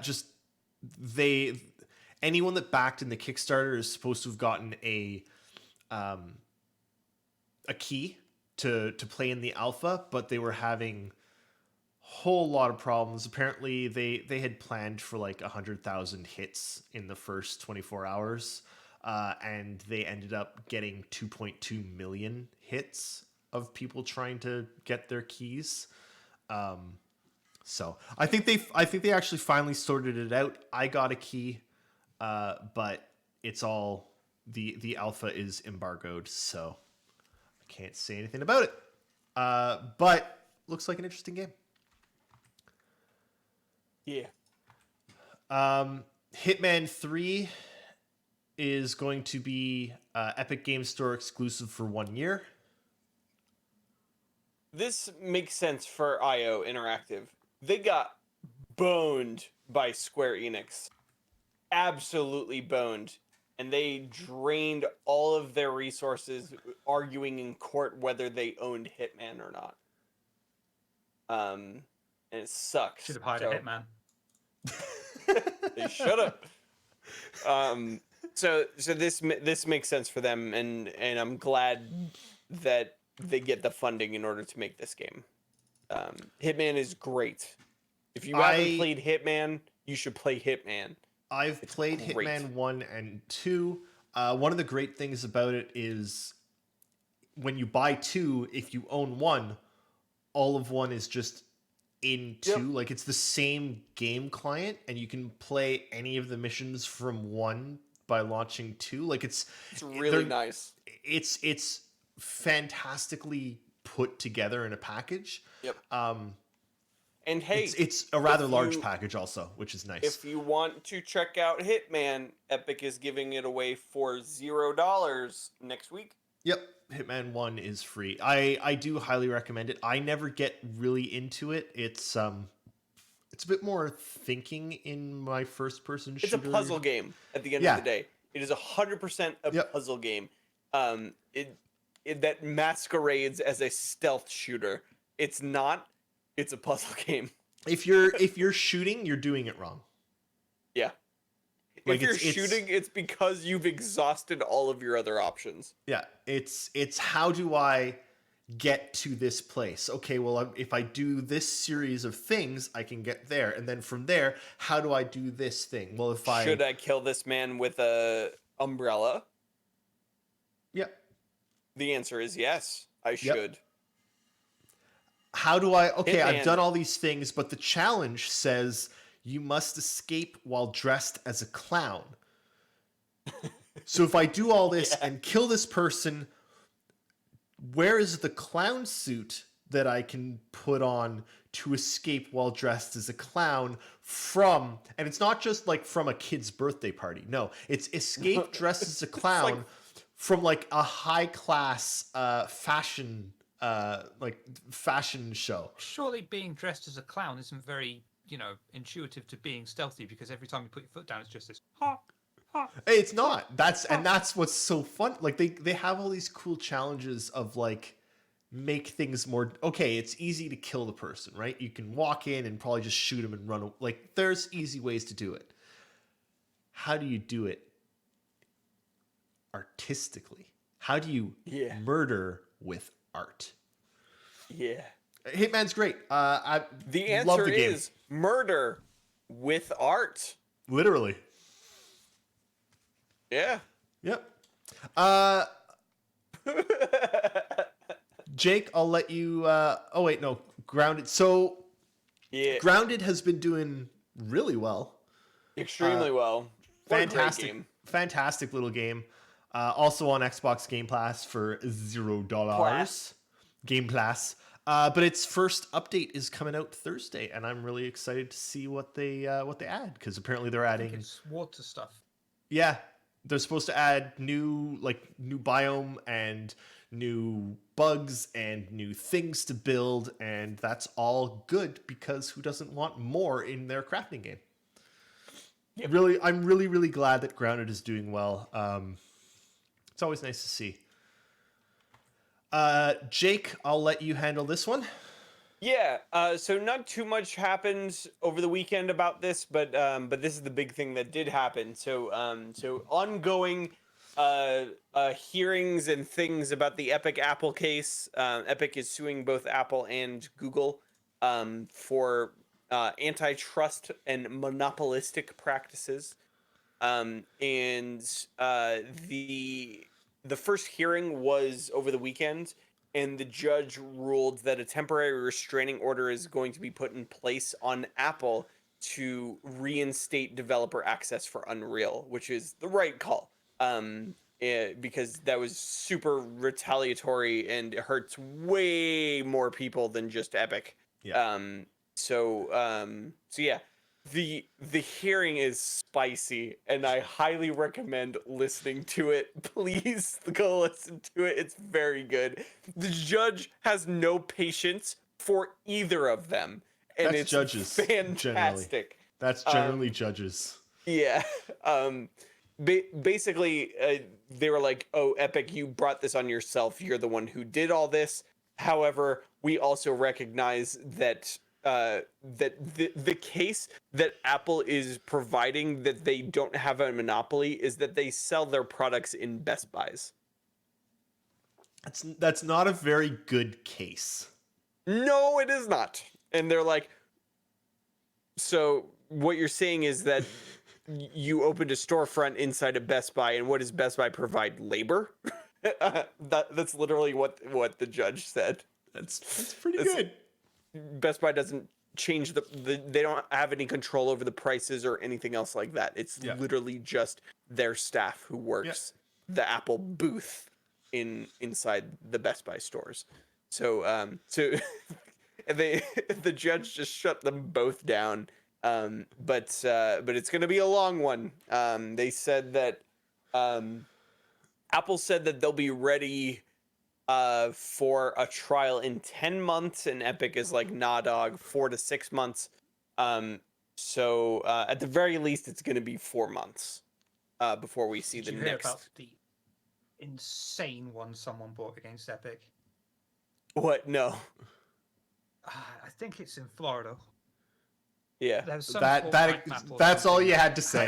that backed in the Kickstarter is supposed to have gotten a key to play in the alpha, but they were having whole lot of problems. Apparently they had planned for like 100,000 hits in the first 24 hours. And they ended up getting 2.2 million hits of people trying to get their keys. So I think they actually finally sorted it out. I got a key, but it's all the alpha is embargoed, so I can't say anything about it. But looks like an interesting game. Yeah. Hitman 3 is going to be Epic Games Store exclusive for 1 year. This makes sense for IO Interactive. They got boned by Square Enix. Absolutely boned. And they drained all of their resources arguing in court whether they owned Hitman or not. And it sucks. Should have hired a hitman. They should have. So this makes sense for them, and I'm glad that they get the funding in order to make this game. Hitman is great. If you haven't played Hitman, you should play Hitman. I've played great. Hitman 1 and 2. One of the great things about it is when you buy 2, if you own 1, all of 1 is just in 2. Yep. Like, it's the same game client, and you can play any of the missions from 1 by launching 2. Like, it's really nice. It's fantastically put together in a package. Yep. And hey, it's a rather large package also, which is nice. If you want to check out Hitman, Epic is giving it away for $0 next week. Yep, Hitman 1 is free. I do highly recommend it. I never get really into it. It's a bit more thinking in my first person shooter. It's a puzzle game at the end of the day. It is 100% a puzzle game. That masquerades as a stealth shooter. It's not. It's a puzzle game. If you're shooting, you're doing it wrong. Yeah. Like if you're shooting, it's because you've exhausted all of your other options. Yeah. It's how do I get to this place? Okay, well, if I do this series of things, I can get there. And then from there, how do I do this thing? Well, Should I kill this man with a umbrella? Yep. The answer is yes, I should. How do I... Okay, I've done all these things, but the challenge says you must escape while dressed as a clown. So if I do all this and kill this person, where is the clown suit that I can put on to escape while dressed as a clown from... And it's not just like from a kid's birthday party. No, it's escape dressed as a clown from like a high-class fashion show. Surely being dressed as a clown isn't very, intuitive to being stealthy, because every time you put your foot down, it's just this ha, ha. It's not. That's what's so fun. Like they have all these cool challenges of like make things more okay. It's easy to kill the person, right? You can walk in and probably just shoot him and run. Like there's easy ways to do it. How do you do it artistically? How do you murder with art? Yeah. Hitman's great. The answer is murder with art. Literally. Yeah. Yep. Jake, I'll let you oh wait, no. Grounded. So Grounded has been doing really well. Extremely well. Fantastic little game. Also on Xbox Game Pass for $0. Game Pass. But its first update is coming out Thursday, and I'm really excited to see what they add, because apparently they're adding it's water stuff. Yeah, they're supposed to add new biome and new bugs and new things to build, and that's all good because who doesn't want more in their crafting game? Yep. I'm really glad that Grounded is doing well. It's always nice to see. Jake, I'll let you handle this one. Yeah, so not too much happened over the weekend about this, but this is the big thing that did happen. So ongoing hearings and things about the Epic Apple case. Epic is suing both Apple and Google for antitrust and monopolistic practices. And the first hearing was over the weekend, and the judge ruled that a temporary restraining order is going to be put in place on Apple to reinstate developer access for Unreal, which is the right call, because that was super retaliatory and it hurts way more people than just Epic. Yeah. So yeah, the hearing is spicy, and I highly recommend listening to it. Please go listen to it. It's very good. The judge has no patience for either of them, and That's it's judges, generally. fantastic. That's generally judges. Yeah. Basically, they were like, "Oh, Epic, you brought this on yourself. You're the one who did all this. However, we also recognize that the case that Apple is providing that they don't have a monopoly is that they sell their products in Best Buys." That's not a very good case. No, it is not. And they're like, so what you're saying is that you opened a storefront inside of Best Buy, and what does Best Buy provide? Labor? That's literally what the judge said. That's pretty good. Best Buy doesn't change they don't have any control over the prices or anything else like that. It's literally just their staff who works the Apple booth inside the Best Buy stores. So the judge just shut them both down. But it's going to be a long one. They said that Apple said that they'll be ready for a trial in 10 months, and Epic is like, nah, dog, 4 to 6 months. So at the very least, it's going to be 4 months before we see Did the you hear next. about the insane one someone bought against Epic? What? No. I think it's in Florida. Yeah. There was some That's all you had to say.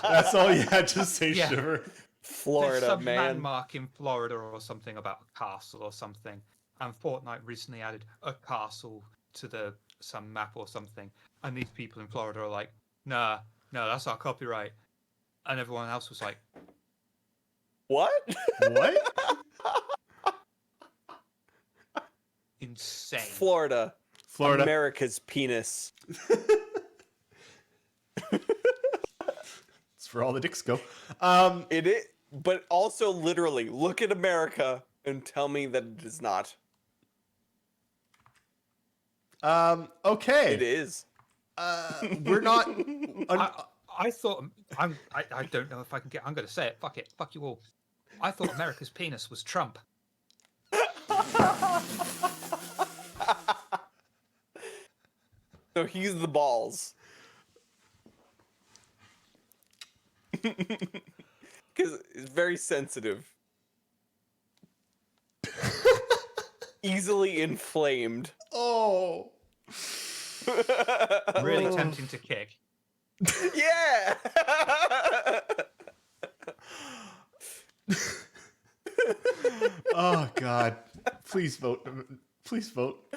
That's all you had to say, Yeah. Shiver. Florida, There's some man. landmark in Florida or something about a castle or something, and Fortnite recently added a castle to some map or something, and these people in Florida are like, no, that's our copyright, and everyone else was like, What? What? insane. Florida. America's penis. It's where all the dicks go. It is, but also literally, look at America and tell me that it is not. Okay. It is. We're not. I thought I don't know if I can get. I'm going to say it. Fuck it. Fuck you all. I thought America's penis was Trump. So he's the balls. Because it's very sensitive. Easily inflamed. Oh. Really tempting to kick. Yeah! Oh God! Please vote. Please vote.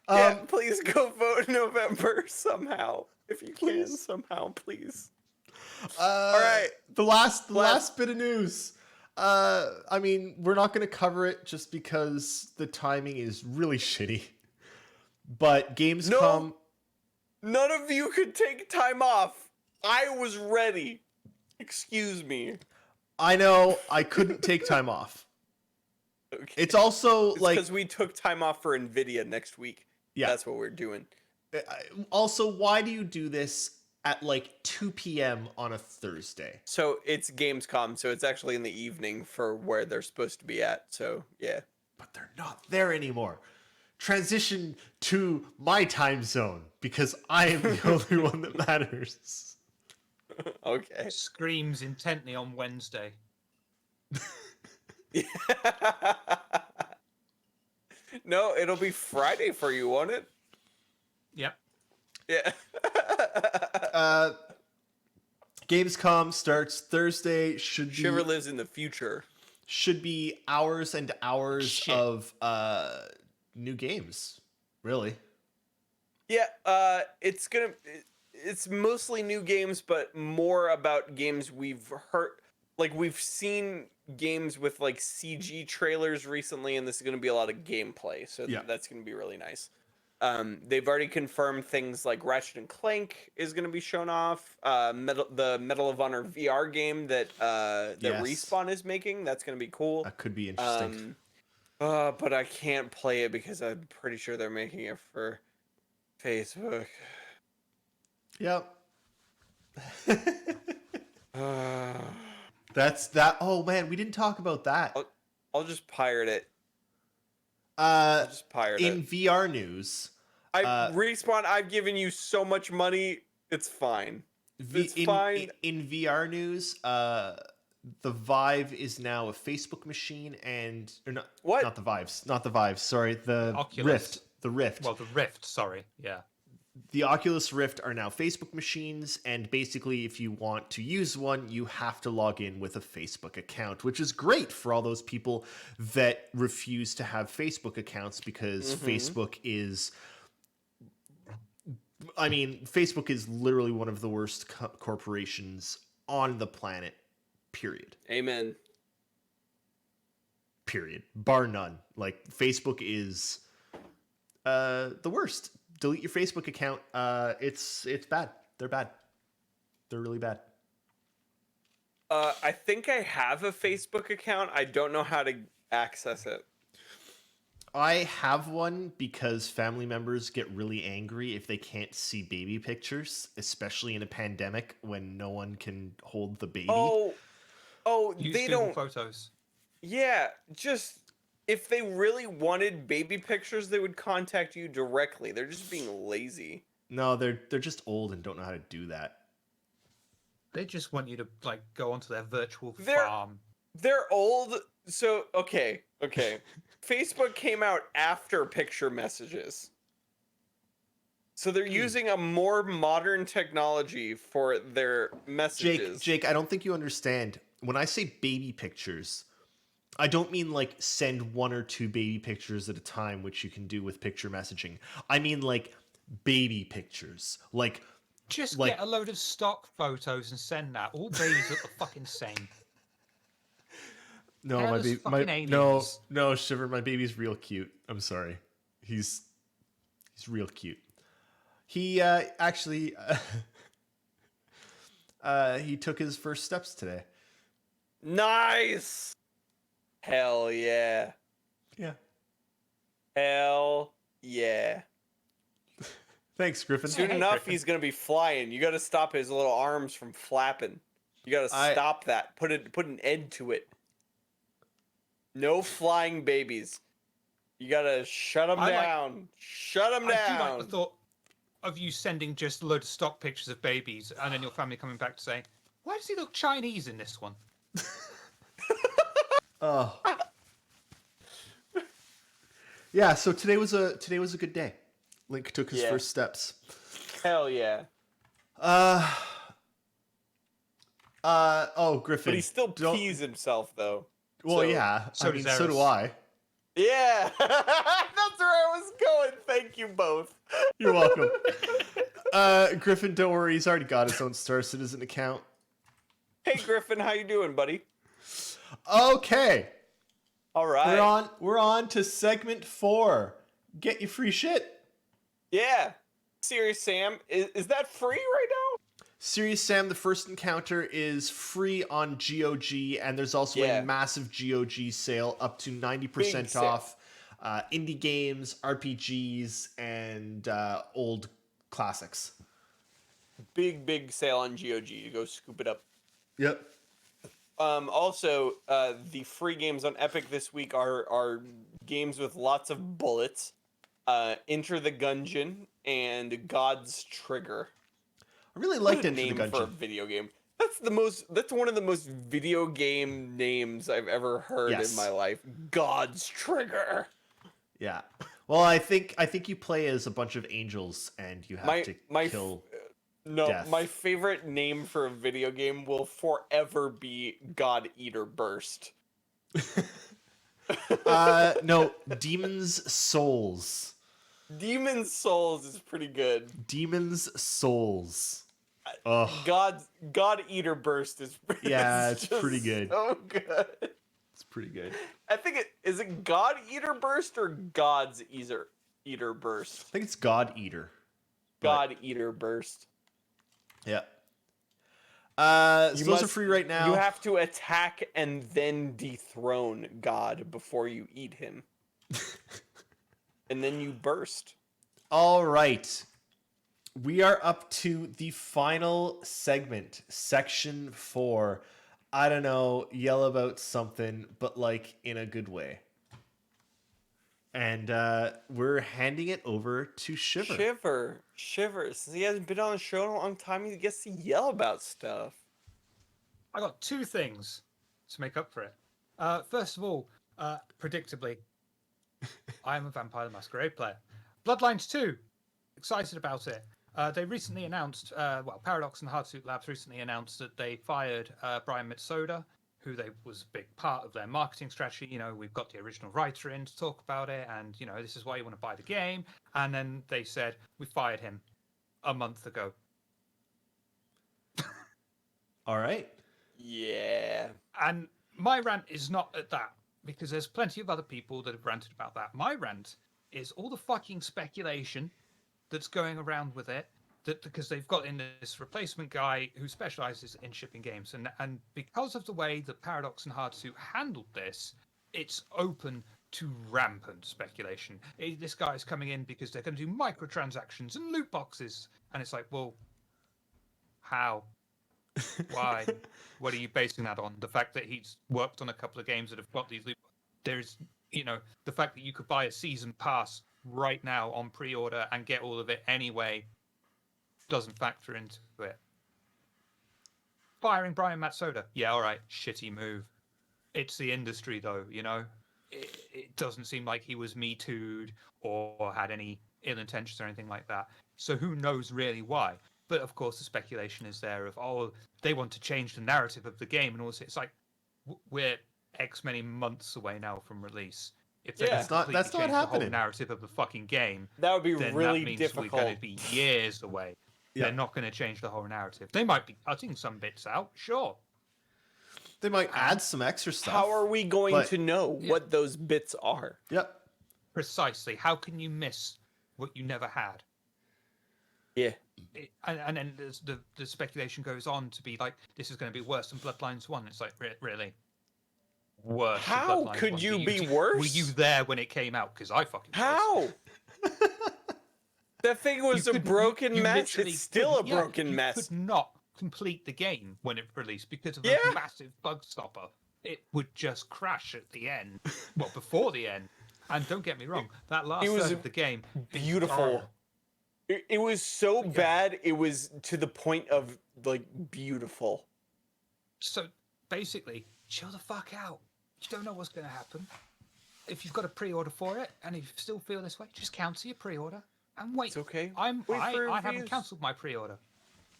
Yeah, please go vote in November somehow. If you can, somehow, please. All right. The last bit of news. I mean, we're not going to cover it just because the timing is really shitty. But Gamescom. None of you could take time off. I was ready. Excuse me. I know I couldn't take time off. Okay. It's also like because we took time off for Nvidia next week. Yeah. That's what we're doing. Also, why do you do this at like 2 p.m. on a Thursday? So it's Gamescom, so it's actually in the evening for where they're supposed to be at. So yeah. But they're not there anymore. Transition to my time zone because I am the only one that matters. Okay. Screams intently on Wednesday. No, it'll be Friday for you, won't it? Yep. Yeah. Gamescom starts Thursday. Shiver lives in the future. Should be hours and hours Shit. of new games. Really. Yeah, it's mostly new games, but more about games we've heard. Like, we've seen games with like CG trailers recently, and this is going to be a lot of gameplay, so that's going to be really nice. They've already confirmed things like Ratchet and Clank is going to be shown off. The Medal of Honor VR game that Respawn is making, that's going to be cool. That could be interesting. But I can't play it because I'm pretty sure they're making it for Facebook. Yeah. That's that. Oh man, we didn't talk about that. I'll just pirate it. Uh, Just pirate in it. VR news, Respawn, I've given you so much money. It's fine. It's fine. In VR news, the Vive is now a Facebook machine, and or not What? not the Vives, not the Vives. Sorry, the Oculus. Rift. The Rift. Well, the Rift, sorry. Yeah. The Oculus Rift are now Facebook machines, and basically, if you want to use one, you have to log in with a Facebook account, which is great for all those people that refuse to have Facebook accounts because Facebook is. I mean, Facebook is literally one of the worst corporations on the planet, period. Amen. Period. Bar none. Like, Facebook is the worst. Delete your Facebook account. It's bad. They're bad. They're really bad. I think I have a Facebook account. I don't know how to access it. I have one because family members get really angry if they can't see baby pictures, especially in a pandemic when no one can hold the baby. Oh, Use they Google don't. Photos. Yeah, just if they really wanted baby pictures, they would contact you directly. They're just being lazy. No, they're just old and don't know how to do that. They just want you to like go onto their virtual They're- farm. They're old. So, okay. Facebook came out after picture messages. So they're using a more modern technology for their messages. Jake, I don't think you understand. When I say baby pictures, I don't mean like send 1 or 2 baby pictures at a time, which you can do with picture messaging. I mean like baby pictures. Like Just like- get a load of stock photos and send that. All babies look the fucking same. no, Hairless fucking aliens. no, Shiver, my baby's real cute. I'm sorry. He's real cute. He actually he took his first steps today. Nice. Hell yeah. Yeah. Hell yeah. Thanks, Griffin. Soon Hey, enough, Griffin. he's gonna be flying. You got to stop his little arms from flapping. You got to stop that. Put an end to it. No flying babies. You got to shut them down. Shut them I do down. like the thought of you sending just a load of stock pictures of babies and then your family coming back to say, why does he look Chinese in this one? Oh. Yeah, so today was a good day. Link took his first steps. Hell yeah. Griffin. But he still don't- pees himself though. Well, So- yeah. so I mean, does so do Eris. I. Yeah. That's where I was going. Thank you both. You're welcome. Griffin, don't worry. He's already got his own Star Citizen account. Hey Griffin, how you doing, buddy? Okay. All right. We're on to segment 4. Get your free shit. Yeah. Serious Sam, is that free right now? Serious Sam, the first encounter is free on GOG, and there's also Yeah. a massive GOG sale up to 90% Big sale. off indie games, RPGs, and old classics. Big sale on GOG. You go scoop it up. Yep. Also, the free games on Epic this week are games with lots of bullets. Enter the Gungeon and God's Trigger. I really What liked a Enter the name for a Gungeon. video game. That's one of the most video game names I've ever heard Yes. in my life. God's Trigger. Yeah. Well, I think you play as a bunch of angels, and you have to my kill. No, Death. my favorite name for a video game will forever be God Eater Burst. No, Demon's Souls. Demon's Souls is pretty good. Demon's Souls. Ugh. God Eater Burst is Yeah, is it's pretty just good. So good. It's pretty good. I think is it God Eater Burst or God's Eater Burst? I think it's God Eater. God Eater Burst. Yeah. So those are must- free right now. You have to attack and then dethrone God before you eat him. And then you burst. All right. we are up to the final segment, section 4. I don't know, yell about something, but like in a good way. And we're handing it over to Shiver. Shiver. Since he hasn't been on the show in a long time, he gets to yell about stuff. I got 2 things to make up for it. First of all, predictably, I am a Vampire the Masquerade player. Bloodlines 2, excited about it. They recently announced, Paradox and Hardsuit Labs recently announced that they fired Brian Mitsoda, who was a big part of their marketing strategy. You know, we've got the original writer in to talk about it, and, you know, this is why you want to buy the game. And then they said, we fired him a month ago. All right. Yeah. And my rant is not at that, because there's plenty of other people that have ranted about that. My rant is all the fucking speculation that's going around with it, that because they've got in this replacement guy who specializes in shipping games, and because of the way that Paradox and Hardsuit handled this, it's open to rampant speculation. This guy's coming in because they're going to do microtransactions and loot boxes, and it's like, well, how? Why? What are you basing that on? The fact that he's worked on a couple of games that have got these loot. There's, you know, the fact that you could buy a season pass right now on pre-order and get all of it anyway doesn't factor into it. Firing Brian Matsuda, yeah, all right, shitty move. It's the industry, though, you know. It doesn't seem like he was Me Too'd or had any ill intentions or anything like that. So who knows really why? But of course, the speculation is there of, oh, they want to change the narrative of the game, and also it's like we're X many months away now from release. If they that's not change the happening. whole narrative of the fucking game, That would be then really that means difficult. we're going to be years away. Yeah. They're not going to change the whole narrative. They might be cutting some bits out, sure. They might add some extra stuff. How are we going but- to know what those bits are? Yep. Precisely. How can you miss what you never had? Yeah. And then the speculation goes on to be like, this is going to be worse than Bloodlines 1. It's like, really? Worse than How Bloodlines could 1? you be worse? Were you there when it came out? Because I fucking was. How? That thing was You a could- broken you mess. literally It's still a couldn't- yeah, broken you mess. could not complete the game when it released because of Yeah. a massive bug stopper. It would just crash at the end. Well, before the end. And don't get me wrong, that last was third of the game is Beautiful. oh, It was so bad, it was to the point of, like, beautiful. So basically, chill the fuck out. You don't know what's going to happen. If you've got a pre-order for it and if you still feel this way, just cancel your pre-order and wait. It's okay. I Wait for haven't reviews. cancelled my pre-order.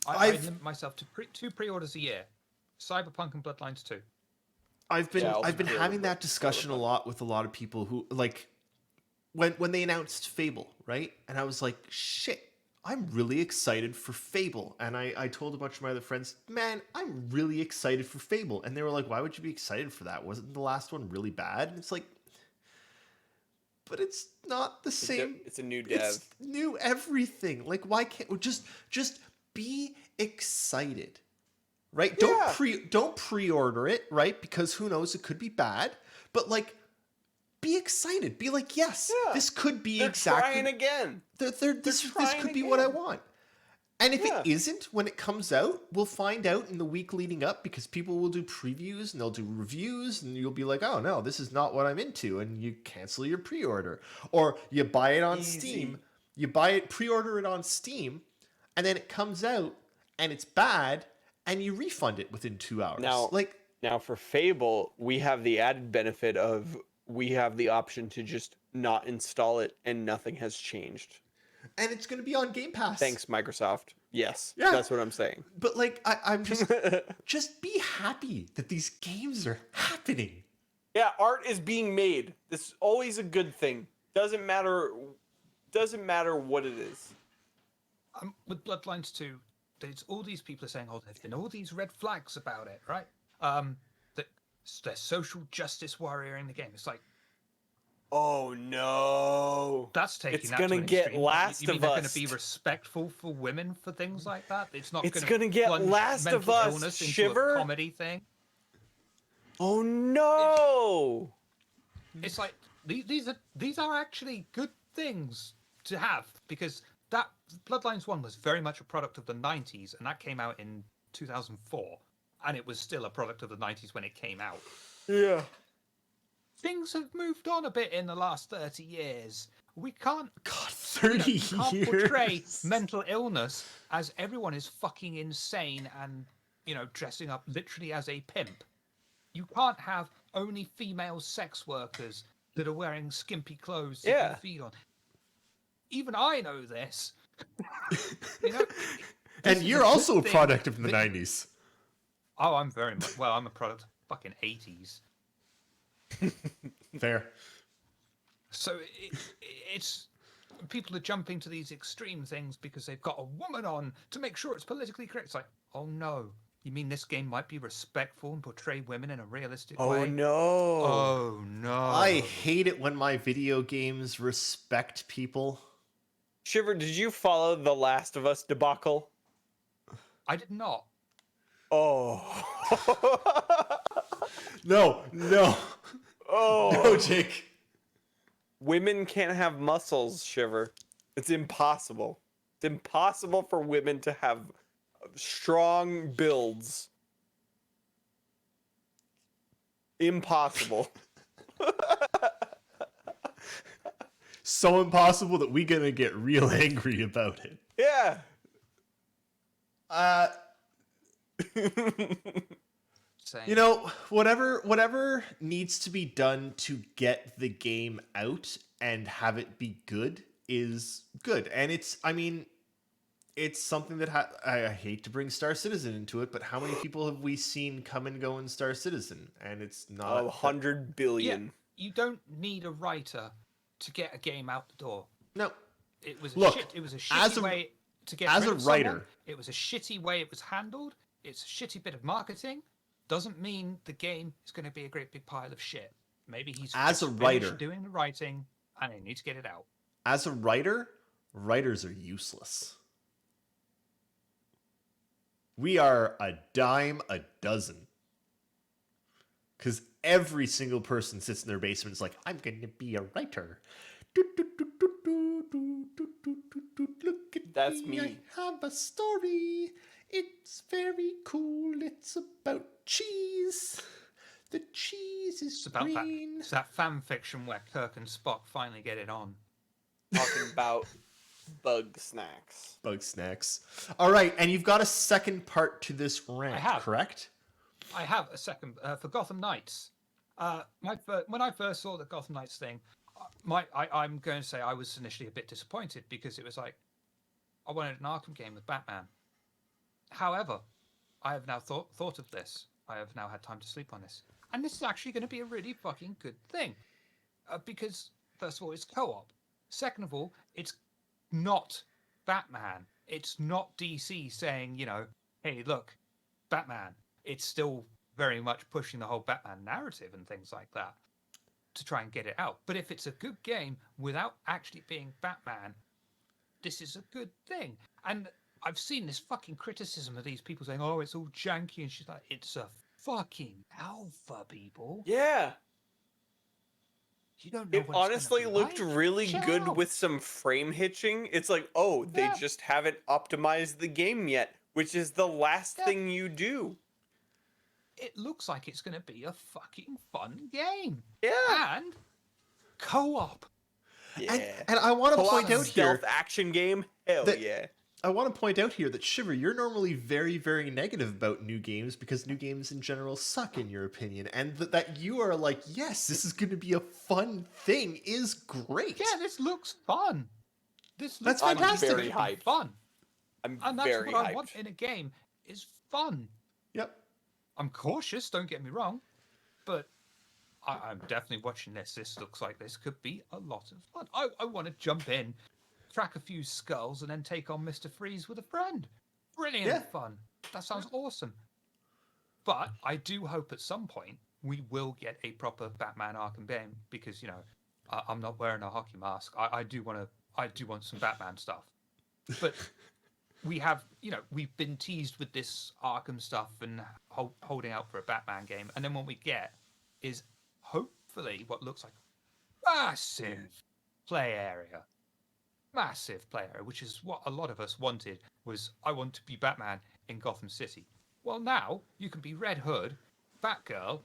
I I've- limit myself to 2 pre-orders a year. Cyberpunk and Bloodlines 2. I've been Yeah, I'll I've been be having able that to- discussion a lot with a lot of people who like when they announced Fable, right? And I was like, shit, I'm really excited for Fable. And I told a bunch of my other friends, man, I'm really excited for Fable. And they were like, why would you be excited for that? Wasn't the last one really bad? And it's like, but it's not the same. It's a new dev. It's new everything. Like, why can't we just be excited? Right? Yeah. Don't pre-order it, right? Because who knows, it could be bad. But like, be excited. Be like, yes, Yeah. this could be They're exactly. trying again. This trying could be what I again. want. And if Yeah. it isn't, when it comes out, we'll find out in the week leading up because people will do previews and they'll do reviews and you'll be like, oh no, this is not what I'm into. And you cancel your pre-order. Or you buy it on Easy. Steam. You buy it, pre-order it on Steam, and then it comes out and it's bad and you refund it within 2 hours. Now for Fable, we have the added benefit of we have the option to just not install it and nothing has changed. and it's going to be on Game Pass. Thanks, Microsoft. Yes, Yeah. that's what I'm saying. But like, I'm just be happy that these games are happening. Yeah, art is being made. This is always a good thing. Doesn't matter what it is. With Bloodlines 2, there's all these people are saying, oh, there's been all these red flags about it, right? That they're social justice warrioring the game. It's like, Oh no. that's taking It's that to gonna an get extreme. Last you mean of they're Us. going to be respectful for women for things like that? It's not It's going gonna get plunge Last of mental Us, illness into Shiver. a comedy thing. Oh no. It's like these are actually good things to have because that Bloodlines 1 was very much a product of the 90s, and that came out in 2004, and it was still a product of the 90s when it came out. Yeah. Things have moved on a bit in the last 30 years. We can't, God, 30 you can't years. portray mental illness as everyone is fucking insane and, dressing up literally as a pimp. You can't have only female sex workers that are wearing skimpy clothes that you feed on. Even I know this. And you're also a product of the 90s. Oh, I'm very much. Well, I'm a product of fucking 80s. Fair. So it's people are jumping to these extreme things because they've got a woman on to make sure it's politically correct. It's like, oh no, you mean this game might be respectful and portray women in a realistic way? Oh no. Oh no. I hate it when my video games respect people. Shiver, did you follow the Last of Us debacle? I did not. Oh. No. Oh. No, Jake. Women can't have muscles, Shiver. It's impossible. It's impossible for women to have strong builds. Impossible. So impossible that we're gonna get real angry about it. Yeah. Same. Whatever needs to be done to get the game out and have it be good is good. And it's something that I hate to bring Star Citizen into it, but how many people have we seen come and go in Star Citizen? And it's not 100 billion. Yeah, you don't need a writer to get a game out the door. No. It was Look, a shitty way to get as rid a of writer. someone. It was a shitty way it was handled. It's a shitty bit of marketing. Doesn't mean the game is going to be a great big pile of shit. Maybe he's As a finished writer doing the writing and they need to get it out. As a writer, writers are useless. We are a dime a dozen. Because every single person sits in their basement and is like, I'm going to be a writer. Look at That's me. me. I have a story. It's very cool. It's about cheese. The cheese is It's about that. green. It's that fan fiction where Kirk and Spock finally get it on. Talking about bug snacks. Bug snacks. All right, and you've got a second part to this rant, I have. correct? I have a second for Gotham Knights. When I first saw the Gotham Knights thing, I'm going to say I was initially a bit disappointed because it was like I wanted an Arkham game with Batman. However, I have now thought of this. I have now had time to sleep on this, and this is actually going to be a really fucking good thing because first of all, it's co-op. Second of all, it's not Batman. It's not DC saying, hey, look, Batman. It's still very much pushing the whole Batman narrative and things like that to try and get it out. But if it's a good game without actually being Batman, this is a good thing. And I've seen this fucking criticism of these people saying, oh, it's all janky. And she's like, it's a fucking alpha, people. Yeah. You don't know It what it's honestly gonna be looked like. really Chill good out. with some frame hitching. It's like, oh, they Yeah. just haven't optimized the game yet, which is the last Yeah. thing you do. It looks like it's going to be a fucking fun game. Yeah. And co-op. Yeah. And I want to Co-op point out here stealth action game. Hell that- yeah. I want to point out here that Shiver, you're normally very, very negative about new games because new games in general suck, in your opinion, and that you are like, yes, this is going to be a fun thing is great. Yeah, this looks fun. This That's looks fantastic. I'm very legitimately hyped. fun. I'm And that's very what I hyped. want in a game is fun. Yep. I'm cautious, don't get me wrong, but I'm definitely watching this. This looks like this could be a lot of fun. I want to jump in, crack a few skulls, and then take on Mr. Freeze with a friend. Brilliant Yeah. fun. That sounds awesome. But I do hope at some point we will get a proper Batman Arkham game because, I'm not wearing a hockey mask. I do want some Batman stuff. But we have, we've been teased with this Arkham stuff and holding out for a Batman game. And then what we get is hopefully what looks like massive play area. massive player, which is what a lot of us wanted, was I want to be Batman in Gotham City. Well, now you can be Red Hood, Batgirl,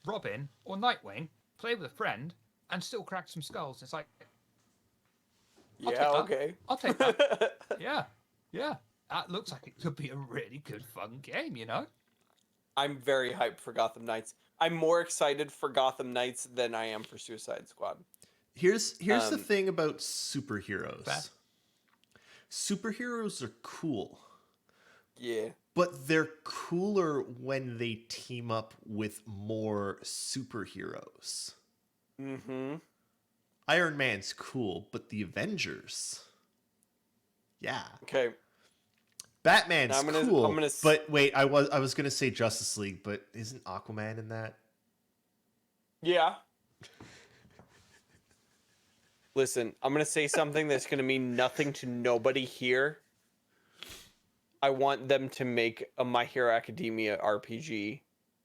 Robin, or Nightwing, play with a friend, and still crack some skulls. It's like, I'll Yeah, take that. okay. I'll take that. Yeah. That looks like it could be a really good, fun game, you know? I'm very hyped for Gotham Knights. I'm more excited for Gotham Knights than I am for Suicide Squad. Here's the thing about superheroes. Fair. Superheroes are cool. Yeah. But they're cooler when they team up with more superheroes. Mm-hmm. Iron Man's cool, but the Avengers... Yeah. Okay. Batman's cool. I'm but wait, I was gonna say Justice League, but isn't Aquaman in that? Yeah. Listen, I'm gonna say something that's gonna mean nothing to nobody here. I want them to make a My Hero Academia RPG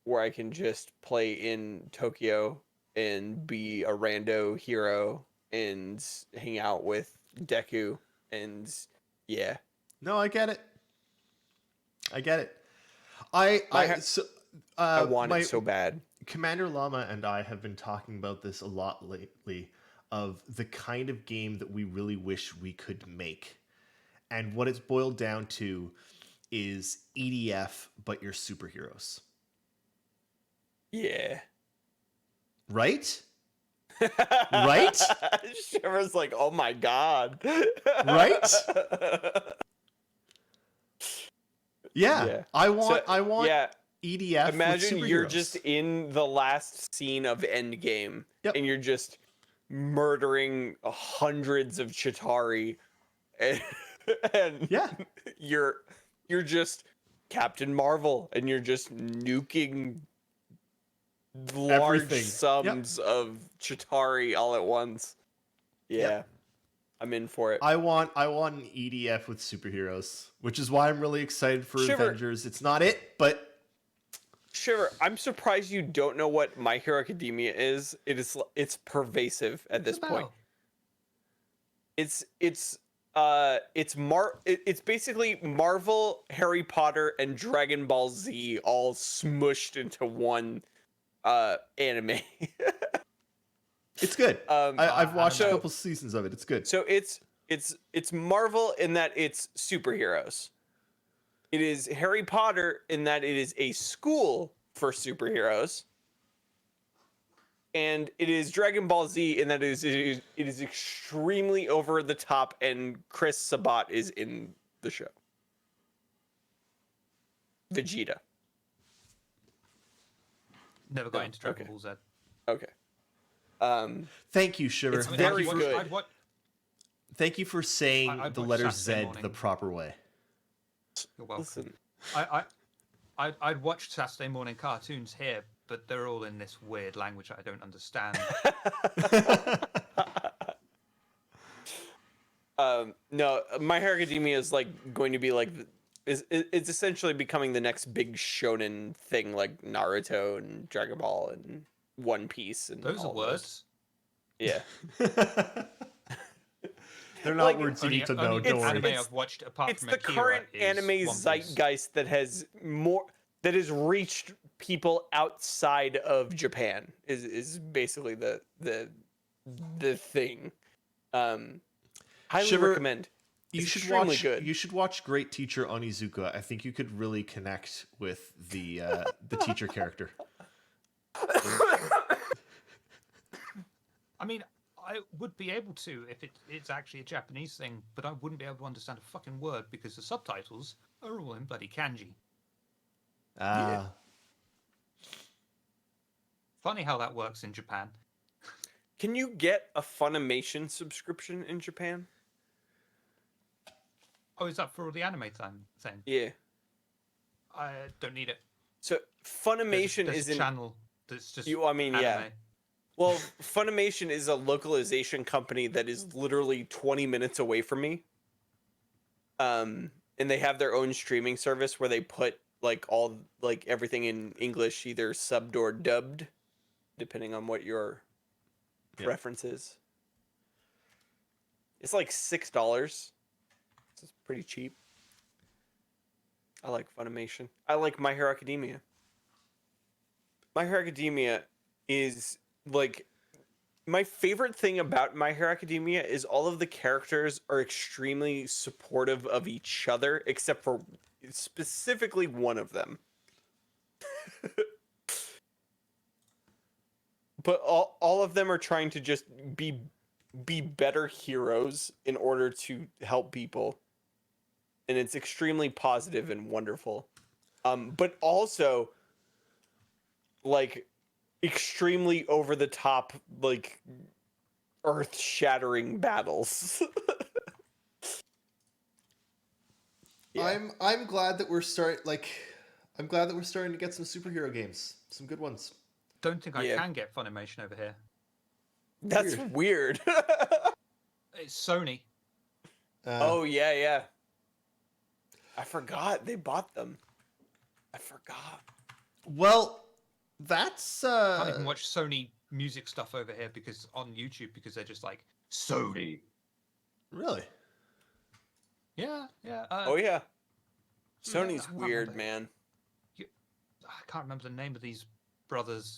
where I can just play in Tokyo and be a rando hero and hang out with Deku and yeah. No, I get it. I I want it so bad. Commander Llama and I have been talking about this a lot lately, of the kind of game that we really wish we could make. And what it's boiled down to is EDF, but you're superheroes. Yeah. Right? Right? Shiver's like, oh my god. Right? Yeah. Yeah. I want Yeah. EDF. Imagine with you're superheroes. just in the last scene of Endgame, Yep. and you're just murdering hundreds of Chitauri, and Yeah. you're just Captain Marvel, and you're just nuking large Everything. sums of Chitauri all at once. Yeah. Yep. I'm in for it. I want an EDF with superheroes, which is why I'm really excited for Shiver. Avengers. It's not it, but Shiver, I'm surprised you don't know what My Hero Academia is. It's pervasive at this point. It's basically Marvel, Harry Potter, and Dragon Ball Z all smushed into one anime. it's good. I've watched a so- couple seasons of it. It's good. So it's Marvel in that it's superheroes. It is Harry Potter in that it is a school for superheroes. And it is Dragon Ball Z in that it is extremely over the top, and Chris Sabat is in the show. Vegeta. Never got into Dragon okay. Ball Z. Okay. Thank you, Shiver. It's I mean, very I'd watch- good. I'd watch- Thank you for saying I'd the watch letter Saturday Z morning. the proper way. You're welcome. Listen. I'd watched Saturday morning cartoons here, but they're all in this weird language I don't understand. No, My Hero Academia is like going to be like it's essentially becoming the next big shonen thing, like Naruto and Dragon Ball and One Piece and Those are all words. Yeah. They're not Like, words you need to know. Only Don't anime worry. I've watched apart It's from the Akira current is anime One Piece. zeitgeist that has reached people outside of Japan is basically the thing. Highly Shiver, recommend. You It's should extremely watch. good. You should watch Great Teacher Onizuka. I think you could really connect with the teacher character. I mean, I would be able to if it's actually a Japanese thing, but I wouldn't be able to understand a fucking word because the subtitles are all in bloody kanji. Ah, Funny how that works in Japan. Can you get a Funimation subscription in Japan? Oh, is that for all the anime thing? Yeah. I don't need it. So Funimation There's is a in channel that's just I mean, anime. yeah. Well, Funimation is a localization company that is literally 20 minutes away from me. And they have their own streaming service where they put everything in English, either subbed or dubbed, depending on what your preference is. It's like $6. It's pretty cheap. I like Funimation. I like My Hero Academia. My Hero Academia is like my favorite thing about My Hero Academia is all of the characters are extremely supportive of each other, except for specifically one of them. But all of them are trying to just be better heroes in order to help people. And it's extremely positive and wonderful. But also like extremely over the top, like earth-shattering battles. Yeah. I'm glad that we're I'm glad that we're starting to get some superhero games, some good ones. Don't think I Yeah. can get Funimation over here. That's weird. It's Sony. Oh yeah. I forgot they bought them. I forgot. Well, that's I can't even watch Sony music stuff over here because on YouTube because they're just like Sony. really. Yeah. Oh yeah. yeah, Sony's I can't weird, remember. man. I can't remember the name of these brothers,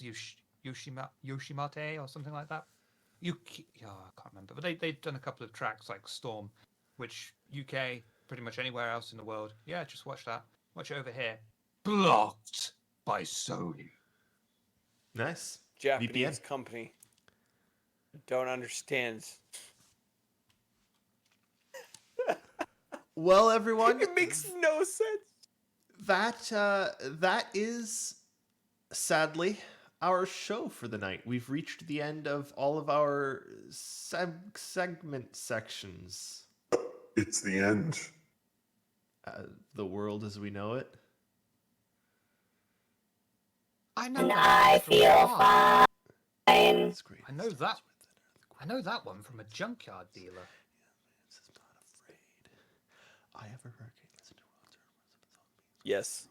Yoshimate or something like that. I can't remember. But they've done a couple of tracks like Storm, which UK, pretty much anywhere else in the world. Yeah, just watch that. Watch it over here. Blocked by Sony. Nice. Japanese VPN. company. Don't understand. Well, everyone, It makes no sense. that is sadly our show for the night. We've reached the end of all of our segment sections. It's the end. The world as we know it. I know. And that I one from feel a bar. fine. It's great. I know that. I know that one from a junkyard dealer. This is not afraid. I have a hurricane. Listen to Yes.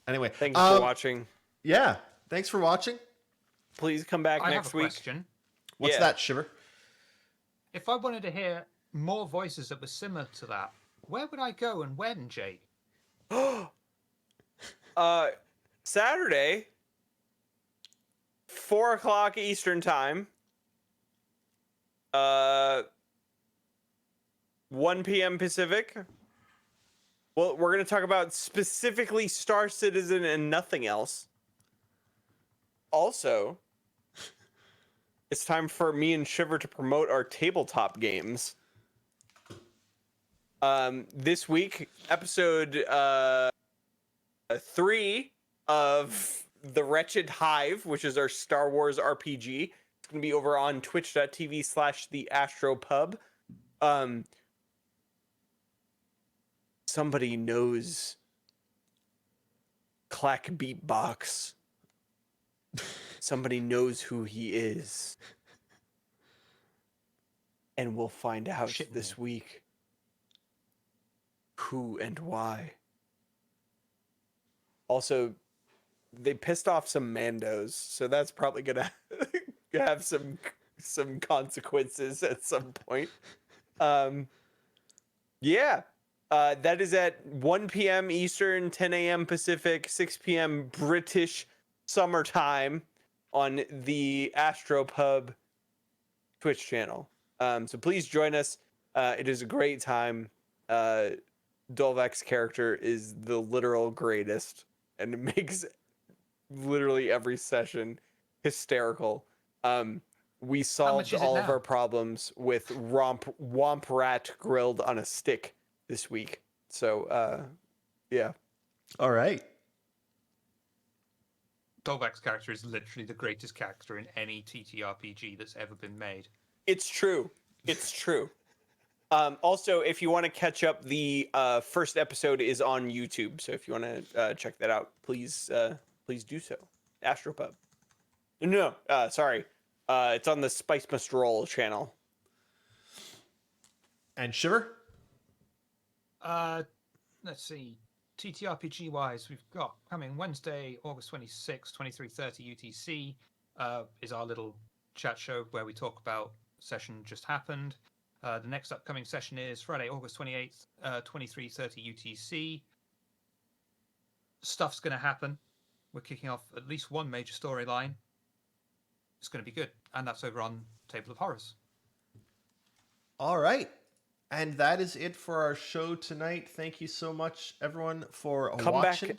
Anyway, Thank you for watching. Yeah, thanks for watching. Please come back I next have a week. question. What's Yeah. that, Shiver? If I wanted to hear more voices that were similar to that, where would I go and when, Jake? Saturday, 4:00 Eastern time. 1 p.m. Pacific. Well, we're going to talk about specifically Star Citizen and nothing else. Also, it's time for me and Shiver to promote our tabletop games. This week, episode 3 of The Wretched Hive, which is our Star Wars RPG. It's going to be over on twitch.tv/theastropub. Somebody knows Clack Beatbox. Somebody knows who he is. And we'll find out Shit. this week who and why. Also, they pissed off some Mandos, so that's probably gonna have some consequences at some point. Yeah. That is at 1 p.m. Eastern, 10 a.m. Pacific, 6 p.m. British summertime on the Astropub Twitch channel. So please join us. It is a great time. Dolvek's character is the literal greatest, and it makes literally every session hysterical. We solved is it all of now? our problems with Womp Rat grilled on a stick this week. So, yeah. All right. Dolbek's character is literally the greatest character in any TTRPG that's ever been made. It's true. Also, if you want to catch up, the first episode is on YouTube. So if you want to check that out, please do so. Astropub. No, sorry. It's on the Spice Must Roll channel. And Shiver? Let's see. TTRPG wise, we've got coming Wednesday, August 26th, 23:30 UTC, is our little chat show where we talk about session just happened. The next upcoming session is Friday, August 28th, 23:30 UTC. Stuff's going to happen. We're kicking off at least one major storyline. It's going to be good. And that's over on Table of Horrors. All right. And that is it for our show tonight. Thank you so much, everyone, for watching.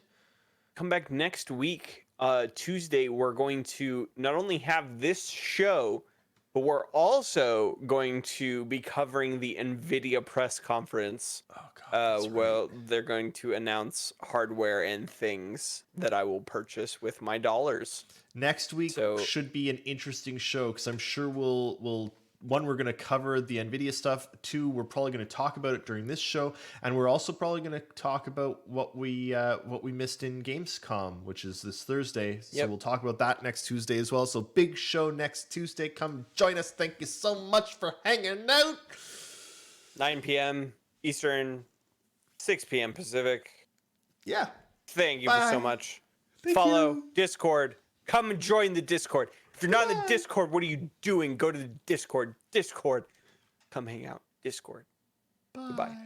Come back next week. Tuesday, we're going to not only have this show, but we're also going to be covering the NVIDIA press conference. Oh, God. Well, they're going to announce hardware and things that I will purchase with my dollars. Next week should be an interesting show because I'm sure we'll one, we're going to cover the NVIDIA stuff. Two, we're probably going to talk about it during this show, and we're also probably going to talk about what we missed in Gamescom, which is this Thursday. So we'll talk about that next Tuesday as well. So big show next Tuesday. Come join us. Thank you so much for hanging out. 9 p.m. Eastern, 6 p.m. Pacific. Yeah. Thank you so much. Thank Follow you. Discord. Come and join the Discord. If you're not in the Discord, what are you doing? Go to the Discord. Come hang out. Discord. Bye. Goodbye.